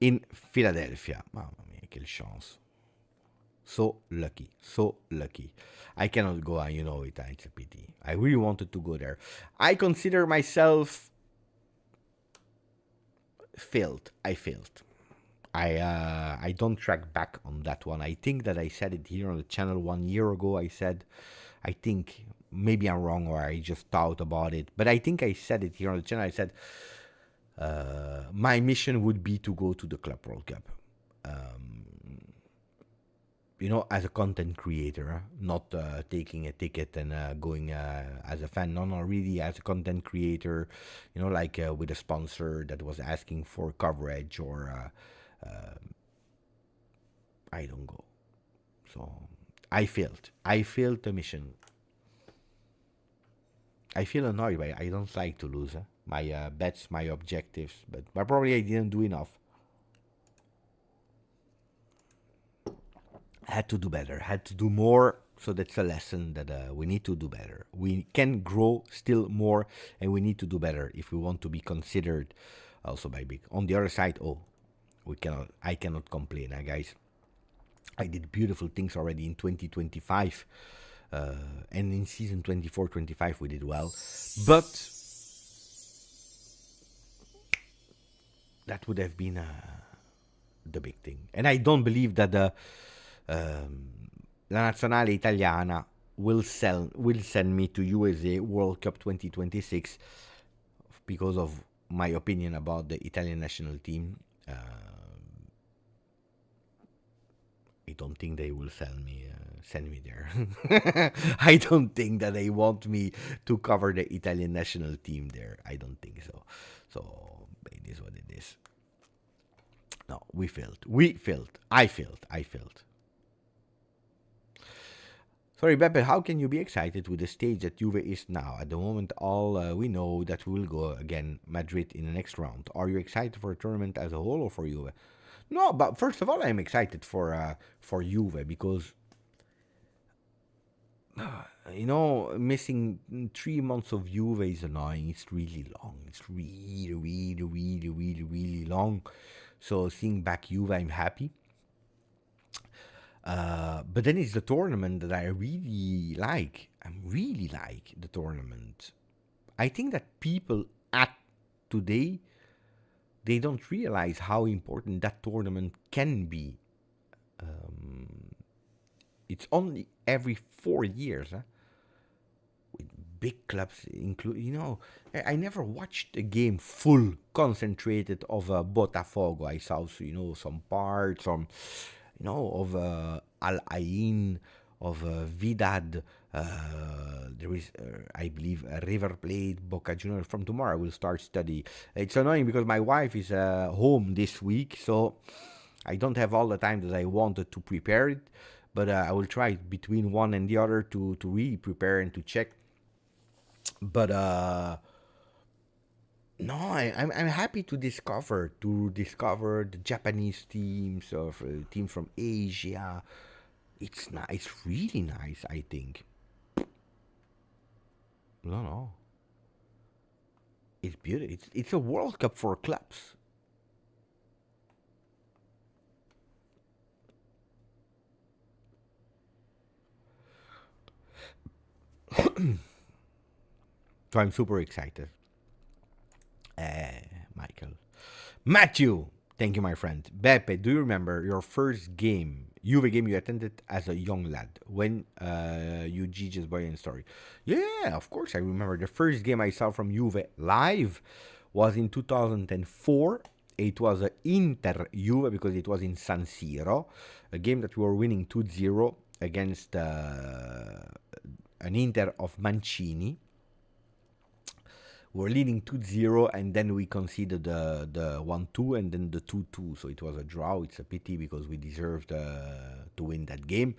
in Philadelphia. Mamma mia, quelle chance. So lucky, so lucky. I cannot go, you know it, it's a pity. I really wanted to go there. I consider myself failed. I failed. I don't track back on that one. I think that I said it here on the channel 1 year ago. I think maybe I'm wrong or I just thought about it, but I think I said it here on the channel. I said my mission would be to go to the Club World Cup. As a content creator, not taking a ticket and going as a fan. No, really as a content creator, like with a sponsor that was asking for coverage or I don't go. So I failed. I failed the mission. I feel annoyed by it. I don't like to lose my bets, my objectives, but probably I didn't do enough. Had to do better, had to do more. So that's a lesson that we need to do better. We can grow still more, and we need to do better if we want to be considered also by big. On the other side, I cannot complain, guys. I did beautiful things already in 2025, and in season 24-25 we did well, but that would have been the big thing. And I don't believe that the La Nazionale Italiana will send me to USA World Cup 2026 because of my opinion about the Italian national team. I don't think they will send me there. I don't think that they want me to cover the Italian national team there. I don't think so. So it is what it is. No, we failed. I failed. Sorry, Beppe, how can you be excited with the stage that Juve is now? At the moment, all we know that we will go again Madrid in the next round. Are you excited for the tournament as a whole or for Juve? No, but first of all, I'm excited for Juve because, missing 3 months of Juve is annoying. It's really long. It's really, really, really, really, really long. So seeing back Juve, I'm happy. But then it's the tournament that I really like. I really like the tournament. I think that people at today, they don't realize how important that tournament can be. It's only every 4 years, with big clubs include. I never watched a game full concentrated of Botafogo. I saw some parts of Al Ain, of Vidad. There is, I believe, River Plate, Boca Juniors. From tomorrow, I will start study. It's annoying because my wife is home this week, so I don't have all the time that I wanted to prepare it. But I will try between one and the other to really prepare and to check. But no, I'm happy to discover the Japanese teams or teams from Asia. It's nice. It's really nice, I think. No. It's beautiful. It's a World Cup for clubs. So I'm super excited. Michael. Matthew! Thank you, my friend. Beppe, do you remember your first game, Juve game you attended as a young lad when you Gigi's boy and story? Yeah, of course I remember. The first game I saw from Juve live was in 2004. It was a Inter Juve because it was in San Siro, a game that we were winning 2-0 against an Inter of Mancini. We're leading 2-0 and then we conceded the 1-2 and then the 2-2. So it was a draw. It's a pity because we deserved to win that game.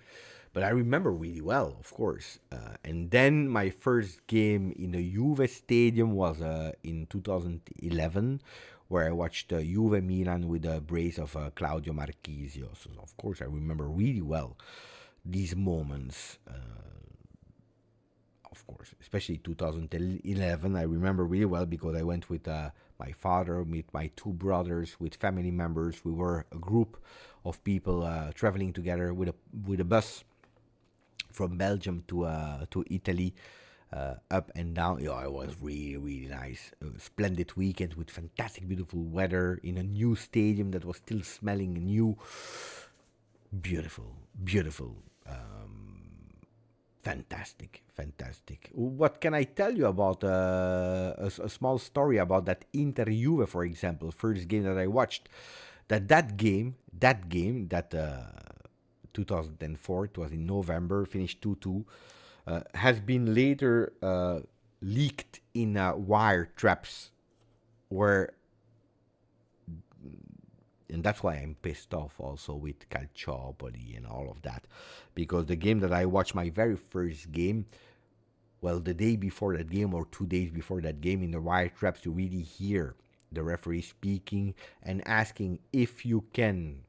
But I remember really well, of course. And then my first game in the Juve stadium was in 2011, where I watched Juve Milan with the brace of Claudio Marchisio. So of course I remember really well these moments. Of course, especially 2011, I remember really well because I went with my father, with my two brothers, with family members. We were a group of people traveling together with a bus from Belgium to Italy, up and down. Yeah, it was really, really nice. A splendid weekend with fantastic, beautiful weather in a new stadium that was still smelling new. Beautiful, beautiful. Fantastic. What can I tell you about a small story about that Inter Juve, for example, first game that I watched? That game, 2004, it was in November, finished 2-2, has been later leaked in wire traps where, and that's why I'm pissed off also with Calciopoli and all of that, because the game that I watched, my very first game, well, the day before that game or 2 days before that game, in the wire traps, you really hear the referee speaking and asking if you can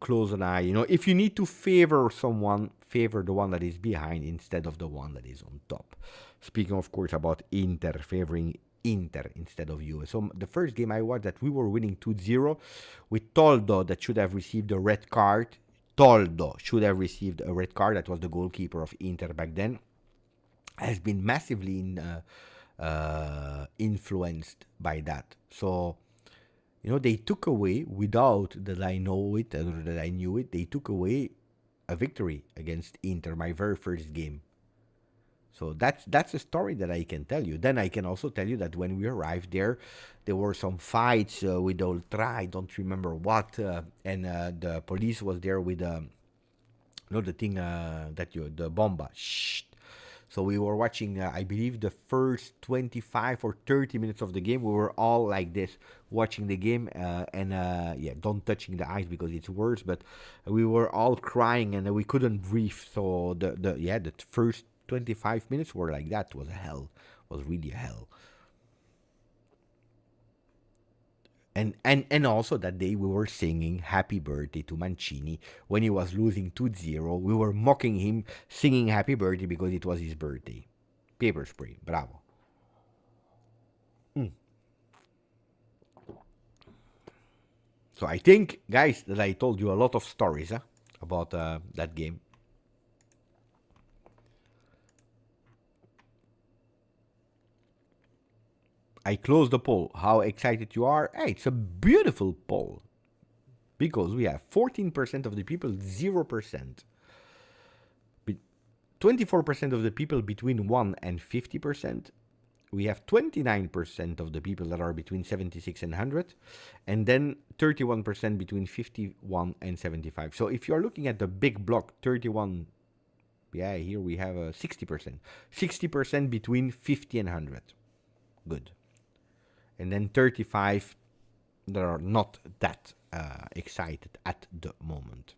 close an eye. If you need to favor someone, favor the one that is behind instead of the one that is on top. Speaking, of course, about Inter, favoring Inter instead of Juve. So the first game I watched that we were winning 2-0 with Toldo that should have received a red card. Toldo should have received a red card. That was the goalkeeper of Inter back then. Has been massively influenced by that. So, they took away, without that I know it or that I knew it, they took away a victory against Inter, my very first game. So that's a story that I can tell you. Then I can also tell you that when we arrived there were some fights with the Ultra, I don't remember what, and the police was there with the thing the bomba. Shh. So we were watching, I believe, the first 25 or 30 minutes of the game. We were all like this, watching the game, don't touching the eyes because it's worse. But we were all crying and we couldn't breathe. So the first 25 minutes were like that. It was a hell. It was really a hell. And also that day we were singing Happy Birthday to Mancini when he was losing 2-0. We were mocking him, singing Happy Birthday because it was his birthday. Paper spray, bravo. So I think, guys, that I told you a lot of stories about that game. I closed the poll. How excited you are? Hey, it's a beautiful poll. Because we have 14% of the people, 0%. 24% of the people between 1 and 50%. We have 29% of the people that are between 76 and 100. And then 31% between 51 and 75. So if you're looking at the big block, 31, here we have 60%. 60% between 50 and 100. Good. And then 35 that are not that excited at the moment.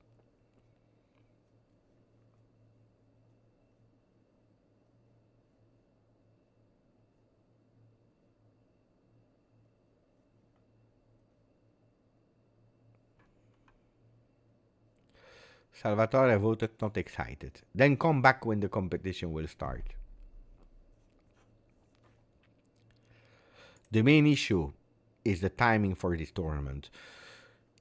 Salvatore voted not excited. Then come back when the competition will start. The main issue is the timing for this tournament.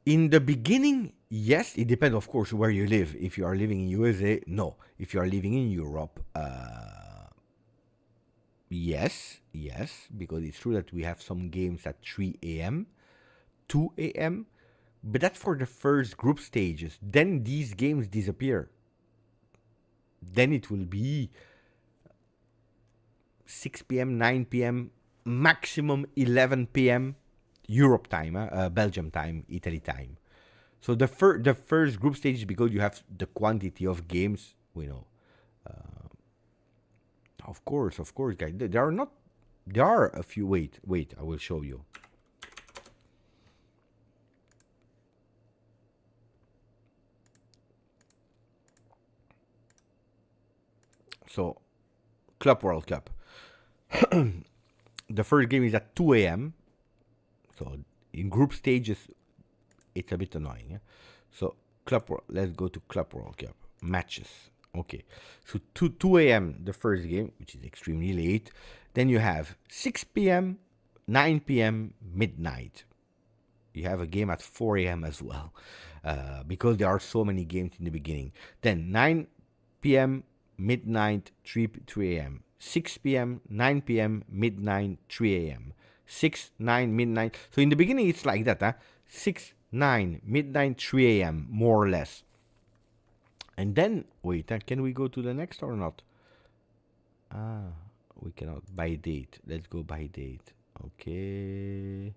In the beginning, yes, it depends, of course, where you live. If you are living in USA, no. If you are living in Europe, yes, because it's true that we have some games at 3 a.m., 2 a.m., but that's for the first group stages. Then these games disappear. Then it will be 6 p.m., 9 p.m., maximum 11 p.m. Europe time, Belgium time, Italy time. So the first group stage is because you have the quantity of games, we know. Of course, guys. There are a few. Wait, I will show you. So, Club World Cup. The first game is at 2 a.m. So, in group stages, it's a bit annoying. Yeah? So, let's go to Club World Cup. Matches. Okay. So, 2 a.m. the first game, which is extremely late. Then you have 6 p.m., 9 p.m., midnight. You have a game at 4 a.m. as well. Because there are so many games in the beginning. Then 9 p.m., midnight, 3 a.m. 6 p.m., 9 p.m., midnight, 3 a.m. 6, 9, midnight. So in the beginning, it's like that, huh? 6, 9, midnight, 3 a.m., more or less. And then, wait, can we go to the next or not? We cannot. By date. Let's go by date. Okay.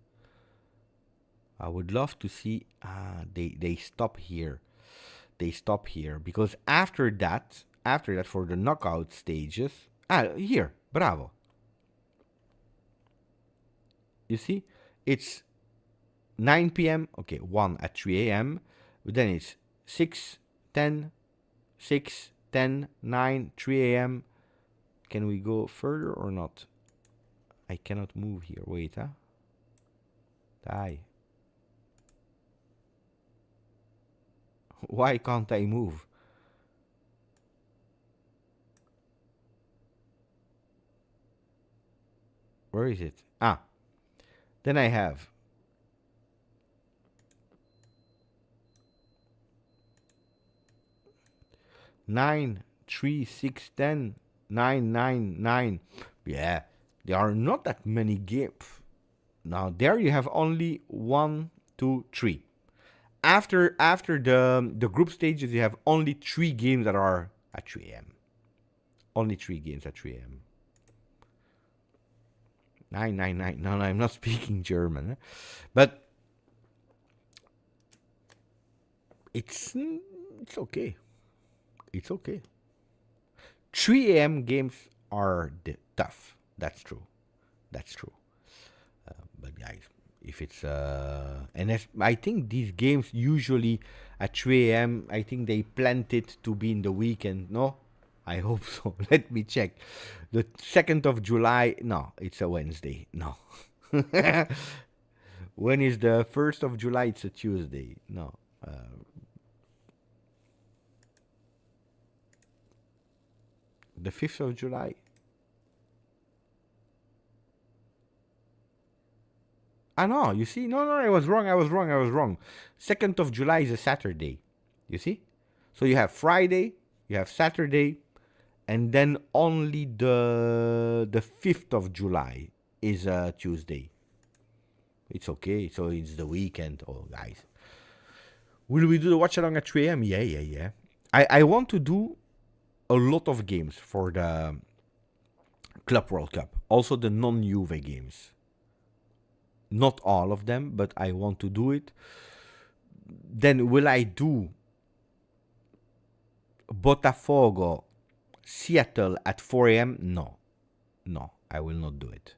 I would love to see. They stop here. They stop here. Because after that, for the knockout stages. Here. Bravo. You see? It's 9 p.m. Okay, 1 at 3 a.m. But then it's 6, 10, 6, 10, 9, 3 a.m. Can we go further or not? I cannot move here. Wait, huh? Die. Why can't I move? Where is it? Then I have 9, 3, 6, 10, 9, 9, 9. Yeah, there are not that many games. Now there you have only 1, 2, 3. After the group stages, you have only 3 games that are at 3 a.m. Only 3 games at 3 a.m. 999. No, I'm not speaking German, but it's okay. It's okay. 3 a.m. games are tough. That's true. But guys, if it's and I think these games usually at 3 a.m. I think they planned it to be in the weekend. No, I hope so. Let me check. The 2nd of July. No, it's a Wednesday. No. When is the 1st of July? It's a Tuesday. No. The 5th of July. No, you see? No, I was wrong. 2nd of July is a Saturday. You see? So you have Friday, you have Saturday, and then only the 5th of July is a Tuesday. It's okay. So it's the weekend. Oh, guys. Will we do the watch along at 3 a.m.? Yeah. I want to do a lot of games for the Club World Cup. Also the non-Juve games. Not all of them, but I want to do it. Then will I do Botafogo, Seattle at 4 a.m.? No, I will not do it.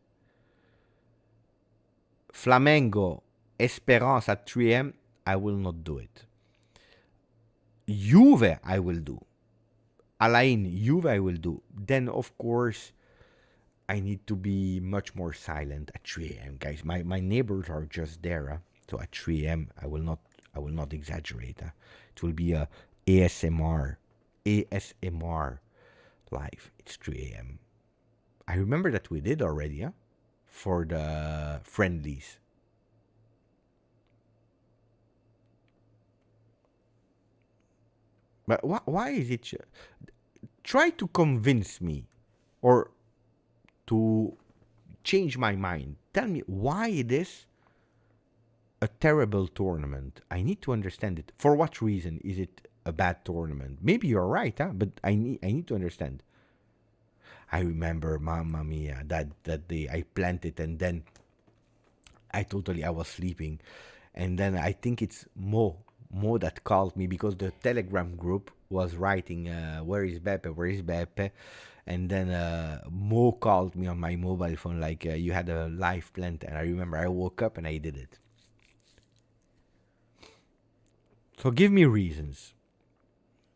Flamengo, Esperance at 3 a.m. I will not do it. Juve, I will do. Alain, Juve, I will do. Then, of course, I need to be much more silent at 3 a.m. Guys, my neighbors are just there. So at 3 a.m. I will not exaggerate. It will be a ASMR. ASMR live. It's 3 a.m. I remember that we did already, yeah? For the friendlies. But why is it... Try to convince me or to change my mind. Tell me why it is a terrible tournament. I need to understand it. For what reason is it a bad tournament? Maybe you're right, huh? But I need to understand. I remember, Mamma Mia, that day I planned it and then I was sleeping. And then I think it's Mo that called me because the Telegram group was writing, where is Beppe? And then Mo called me on my mobile phone like, you had a live planned. And I remember I woke up and I did it. So give me reasons.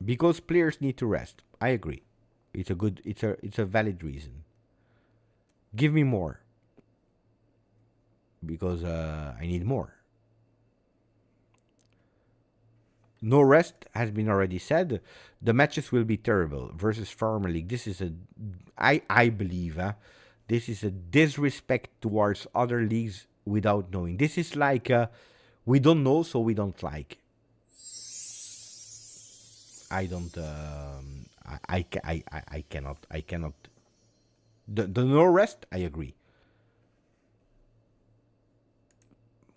Because players need to rest. I agree. It's a valid reason. Give me more. Because I need more. No rest has been already said. The matches will be terrible versus Farmer League. This is I believe, this is a disrespect towards other leagues without knowing. This is like, we don't know, so we don't like. I don't, I cannot. The no rest, I agree.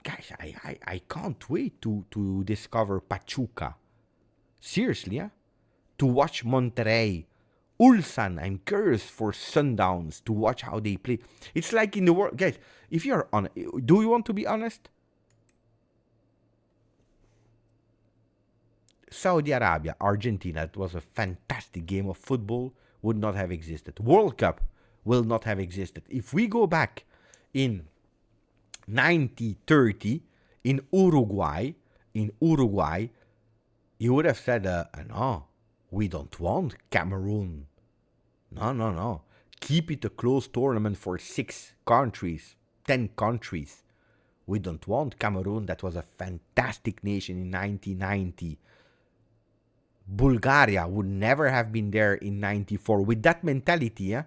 Guys, I can't wait to discover Pachuca. Seriously, yeah? To watch Monterrey. Ulsan, I'm curious for Sundowns to watch how they play. It's like in the world. Guys, if you're honest, do you want to be honest? Saudi Arabia, Argentina, it was a fantastic game of football, would not have existed. World Cup will not have existed. If we go back in 1930 in Uruguay, you would have said, no, we don't want Cameroon. No. Keep it a close tournament for 6 countries, 10 countries. We don't want Cameroon. That was a fantastic nation in 1990. Bulgaria would never have been there in 94. With that mentality, yeah?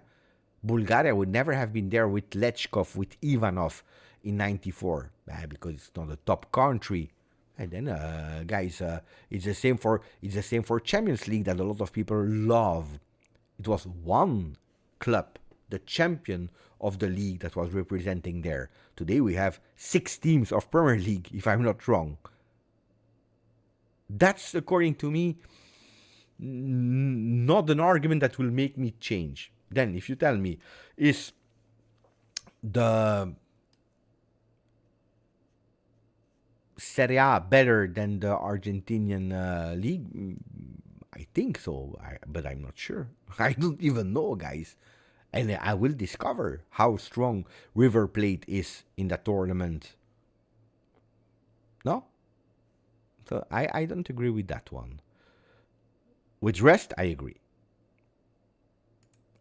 Bulgaria would never have been there with Lechkov, with Ivanov in 94. Because it's not a top country. And then, guys, it's the same for Champions League that a lot of people love. It was one club, the champion of the league, that was representing there. Today we have 6 teams of Premier League, if I'm not wrong. That's, according to me, not an argument that will make me change. Then, if you tell me, is the Serie A better than the Argentinian league? I think so, but I'm not sure. I don't even know, guys. And I will discover how strong River Plate is in the tournament. No? So I don't agree with that one. With rest, I agree.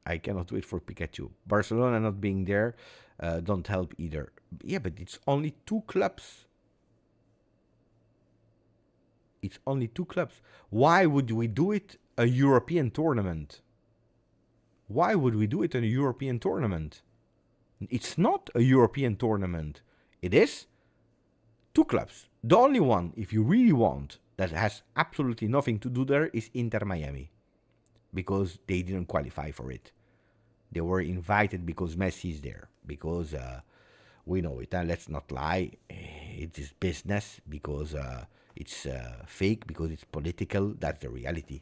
I cannot wait for Pikachu. Barcelona not being there don't help either. Yeah, but it's only 2 clubs. It's only 2 clubs. Why would we do it a European tournament? Why would we do it in a European tournament? It's not a European tournament. It is 2 clubs. The only one, if you really want, that has absolutely nothing to do there is Inter Miami. Because they didn't qualify for it. They were invited because Messi is there. Because we know it. Let's not lie. It is business. Because it's fake. Because it's political. That's the reality.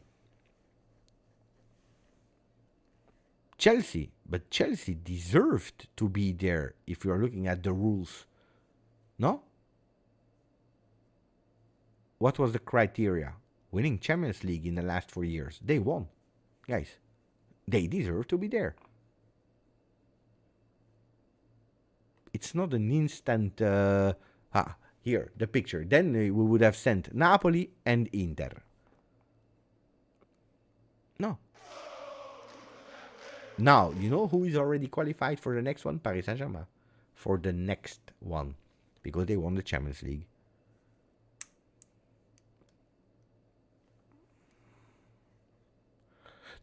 Chelsea. But Chelsea deserved to be there if you're looking at the rules. No? What was the criteria? Winning Champions League in the last 4 years. They won. Guys, they deserve to be there. It's not an instant... here, the picture. Then we would have sent Napoli and Inter. No. Now, you know who is already qualified for the next one? Paris Saint-Germain. For the next one. Because they won the Champions League.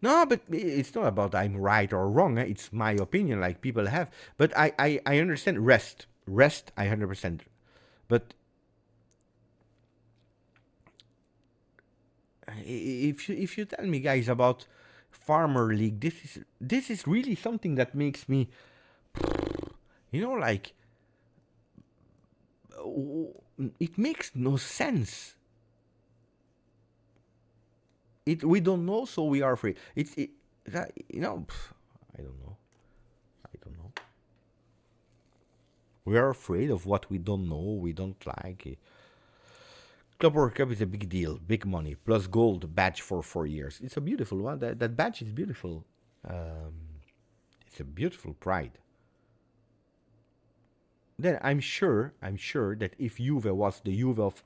No, but it's not about I'm right or wrong. It's my opinion, like people have. But I understand rest. Rest, I 100%. But if you tell me, guys, about Farmer League, this is really something that makes me, like, it makes no sense. We don't know, so we are afraid. I don't know. I don't know. We are afraid of what we don't know. We don't like. Club World Cup is a big deal, big money, plus gold badge for 4 years. It's a beautiful one. That badge is beautiful. It's a beautiful pride. Then I'm sure that if Juve was the Juve of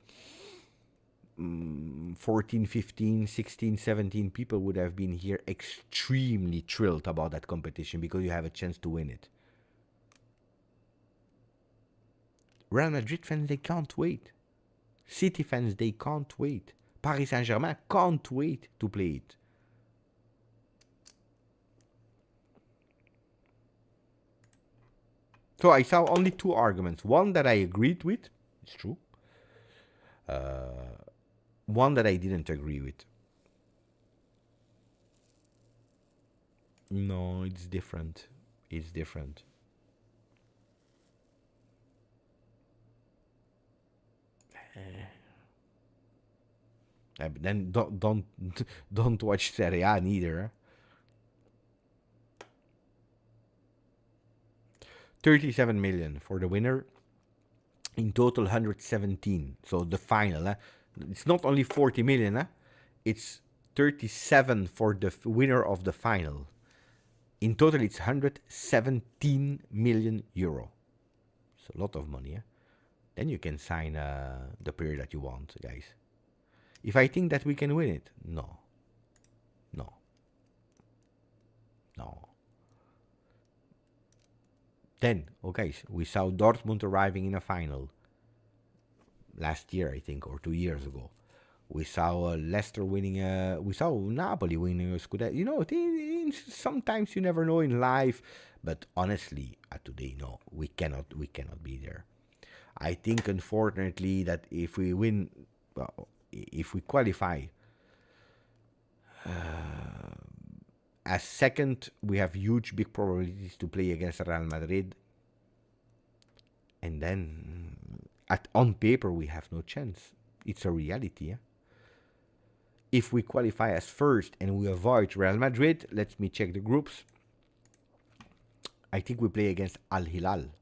14, 15, 16, 17, people would have been here extremely thrilled about that competition because you have a chance to win it. Real Madrid fans, they can't wait. City fans, they can't wait. Paris Saint-Germain can't wait to play it. So I saw only two arguments. One that I agreed with, it's true. One that I didn't agree with. No, it's different. It's different. But then don't watch Serie A neither. 37 million for the winner. In total, 117. So the final. It's not only 40 million. It's 37 for the winner of the final. In total, it's 117 million euro. It's a lot of money. Then you can sign the player that you want, guys. If I think that we can win it, no. Then, okay, we saw Dortmund arriving in a final last year, I think, or 2 years ago. We saw Leicester winning. We saw Napoli winning a Scudetto. Sometimes you never know in life, but honestly, today, no, we cannot be there. I think, unfortunately, that if we win, if we qualify as second, we have huge, big probabilities to play against Real Madrid. And then, on paper, we have no chance. It's a reality. If we qualify as first and we avoid Real Madrid, let me check the groups. I think we play against Al Hilal.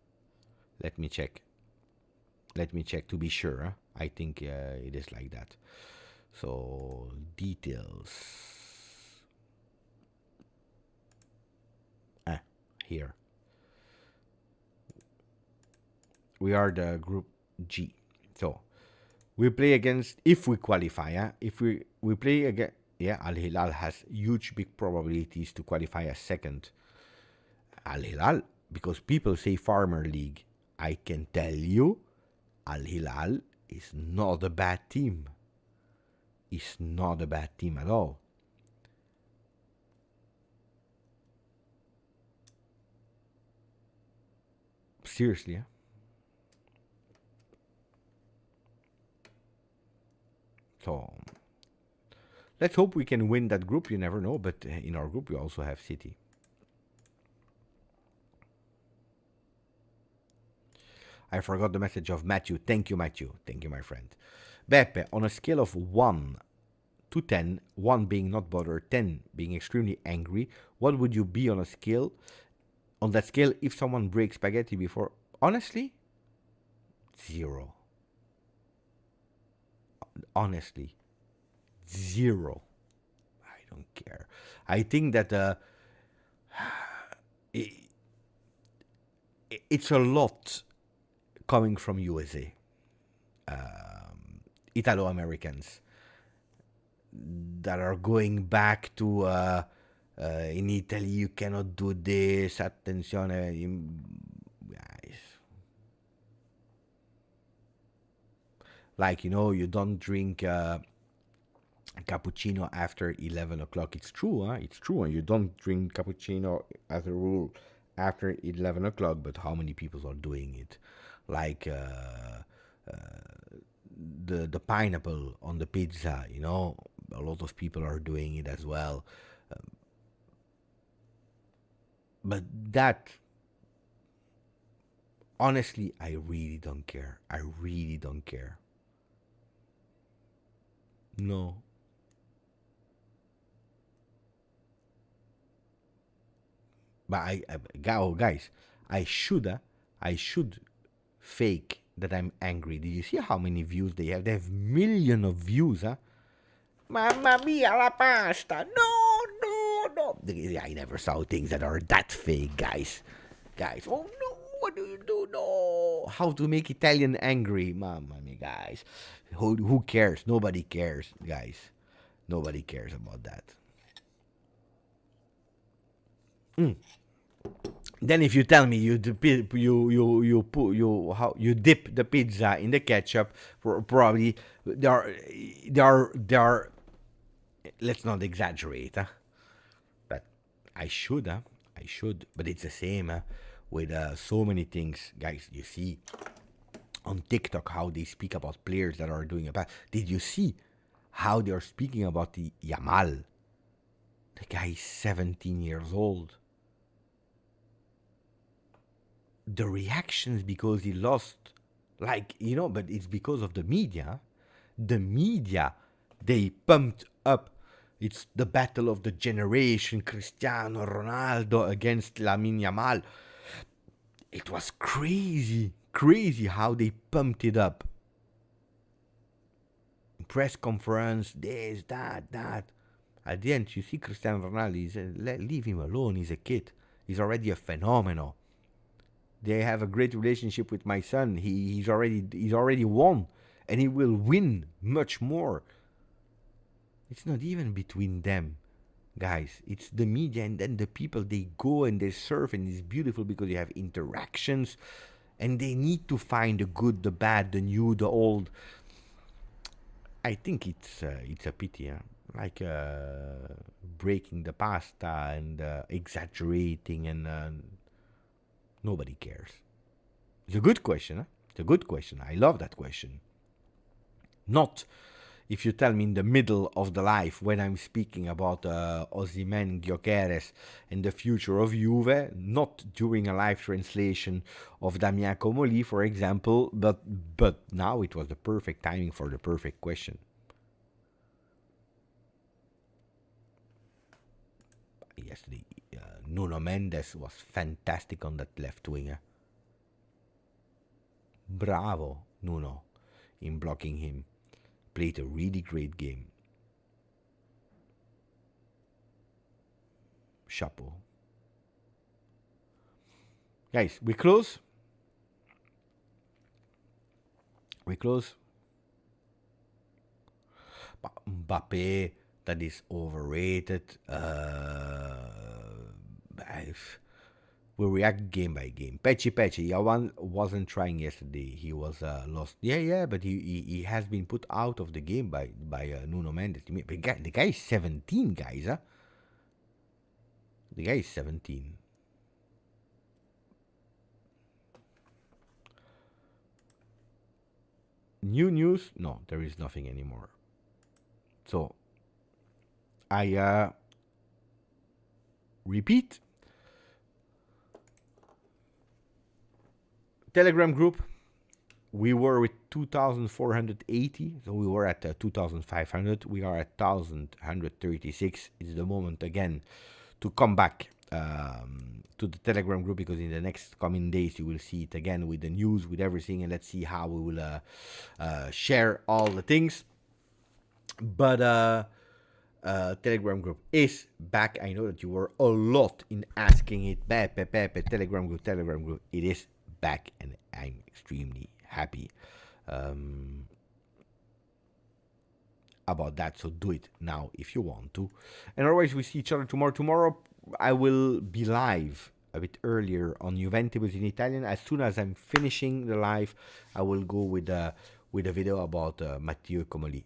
Let me check to be sure. I think it is like that. So, details. Here. We are the group G. So, we play against, if we qualify, if we play against, Al Hilal has huge, big probabilities to qualify as second. Al Hilal, because people say Farmer League, I can tell you, Al Hilal is not a bad team. It's not a bad team at all. Seriously, So, let's hope we can win that group. You never know, but in our group we also have City. I forgot the message of Matthew. Thank you, Matthew. Thank you, my friend. Beppe, on a scale of 1 to 10, 1 being not bothered, 10 being extremely angry, what would you be on a scale? On that scale, if someone breaks spaghetti before, honestly, 0. Honestly, 0. I don't care. I think that it's a lot coming from USA. Italo-Americans that are going back to in Italy, you cannot do this, attenzione, guys. Like, you don't drink cappuccino after 11 o'clock. It's true, huh? It's true. And you don't drink cappuccino as a rule after 11 o'clock, but how many people are doing it? Like the pineapple on the pizza, you know, a lot of people are doing it as well. But that, honestly, I really don't care. I really don't care. No. But guys, I should fake that I'm angry. Did you see how many views they have? They have millions of views, huh? Mamma mia, la pasta! No, no, no! I never saw things that are that fake, guys. Guys, oh no, what do you do? No! How to make Italian angry? Mamma mia, guys. Who cares? Nobody cares, guys. Nobody cares about that. Then if you tell me you dip the pizza in the ketchup, probably there are. Let's not exaggerate, huh? But I should, but it's the same with so many things, guys. You see on TikTok how they speak about players that are doing a bad. Did you see how they are speaking about the Yamal? The guy is 17 years old. The reactions because he lost, like, you know, but it's because of the media. The media, they pumped up. It's the battle of the generation, Cristiano Ronaldo against Lamine Yamal. It was crazy how they pumped it up. Press conference, this, that. At the end, you see Cristiano Ronaldo, leave him alone, he's a kid. He's already a phenomenon. They have a great relationship with my son. He's already won, and he will win much more. It's not even between them, guys. It's the media, and then the people, they go and they surf, and it's beautiful because you have interactions, and they need to find the good, the bad, the new, the old. I think it's a pity, huh? Like breaking the pasta and exaggerating and. Nobody cares. It's a good question, huh? It's a good question. I love that question. Not if you tell me in the middle of the life when I'm speaking about Osimhen, Gyokeres, and the future of Juve, not during a live translation of Damien Comolli, for example, but now it was the perfect timing for the perfect question. Yesterday, Nuno Mendes was fantastic on that left winger. Bravo, Nuno, in blocking him. Played a really great game. Chapeau. Guys, we close. Mbappe, that is overrated. We react game by game. Pecci, Yawan wasn't trying yesterday. He was lost. Yeah, but he has been put out of the game by Nuno Mendes. The guy is 17, guys. Huh? The guy is 17. New news? No, there is nothing anymore. So, I repeat. Telegram group, we were with 2,480, so we were at 2,500. We are at 1,136. It's the moment again to come back to the Telegram group, because in the next coming days you will see it again with the news, with everything, and let's see how we will share all the things. But Telegram group is back. I know that you were a lot in asking it. Pepe, Telegram group. It is back, and I'm extremely happy about that. So do it now if you want to, and otherwise we see each other tomorrow. Tomorrow I will be live a bit earlier on Juventus in Italian. As soon as I'm finishing the live, I will go with a video about Mathieu Comolli.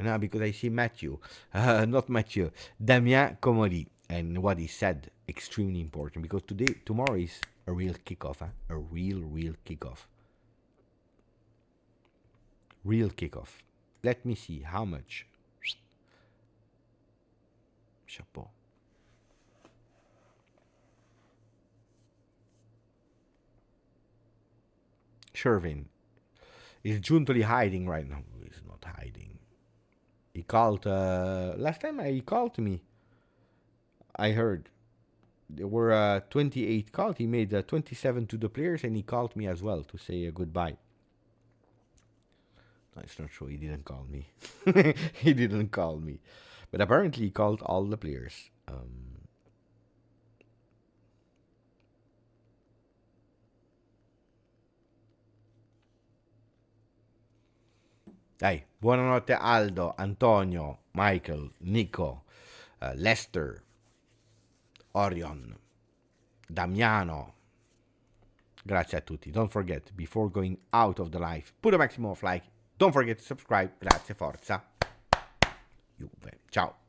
No, because I see Matthew, not Matthew, Damien Comoli, and what he said, extremely important, because tomorrow is a real kickoff, a real kickoff. Real kickoff. Let me see how much. Chapeau. Shervin. Is Giuntoli hiding right now? He's not hiding. He called, last time he called me. I heard. There were 28 calls. He made 27 to the players, and he called me as well to say goodbye. No, it's not true. He didn't call me. He didn't call me. But apparently he called all the players. Dai, buonanotte Aldo, Antonio, Michael, Nico, Lester, Orion, Damiano. Grazie a tutti. Don't forget, before going out of the live, put a maximum of like. Don't forget to subscribe. Grazie, forza. Juve. Ciao.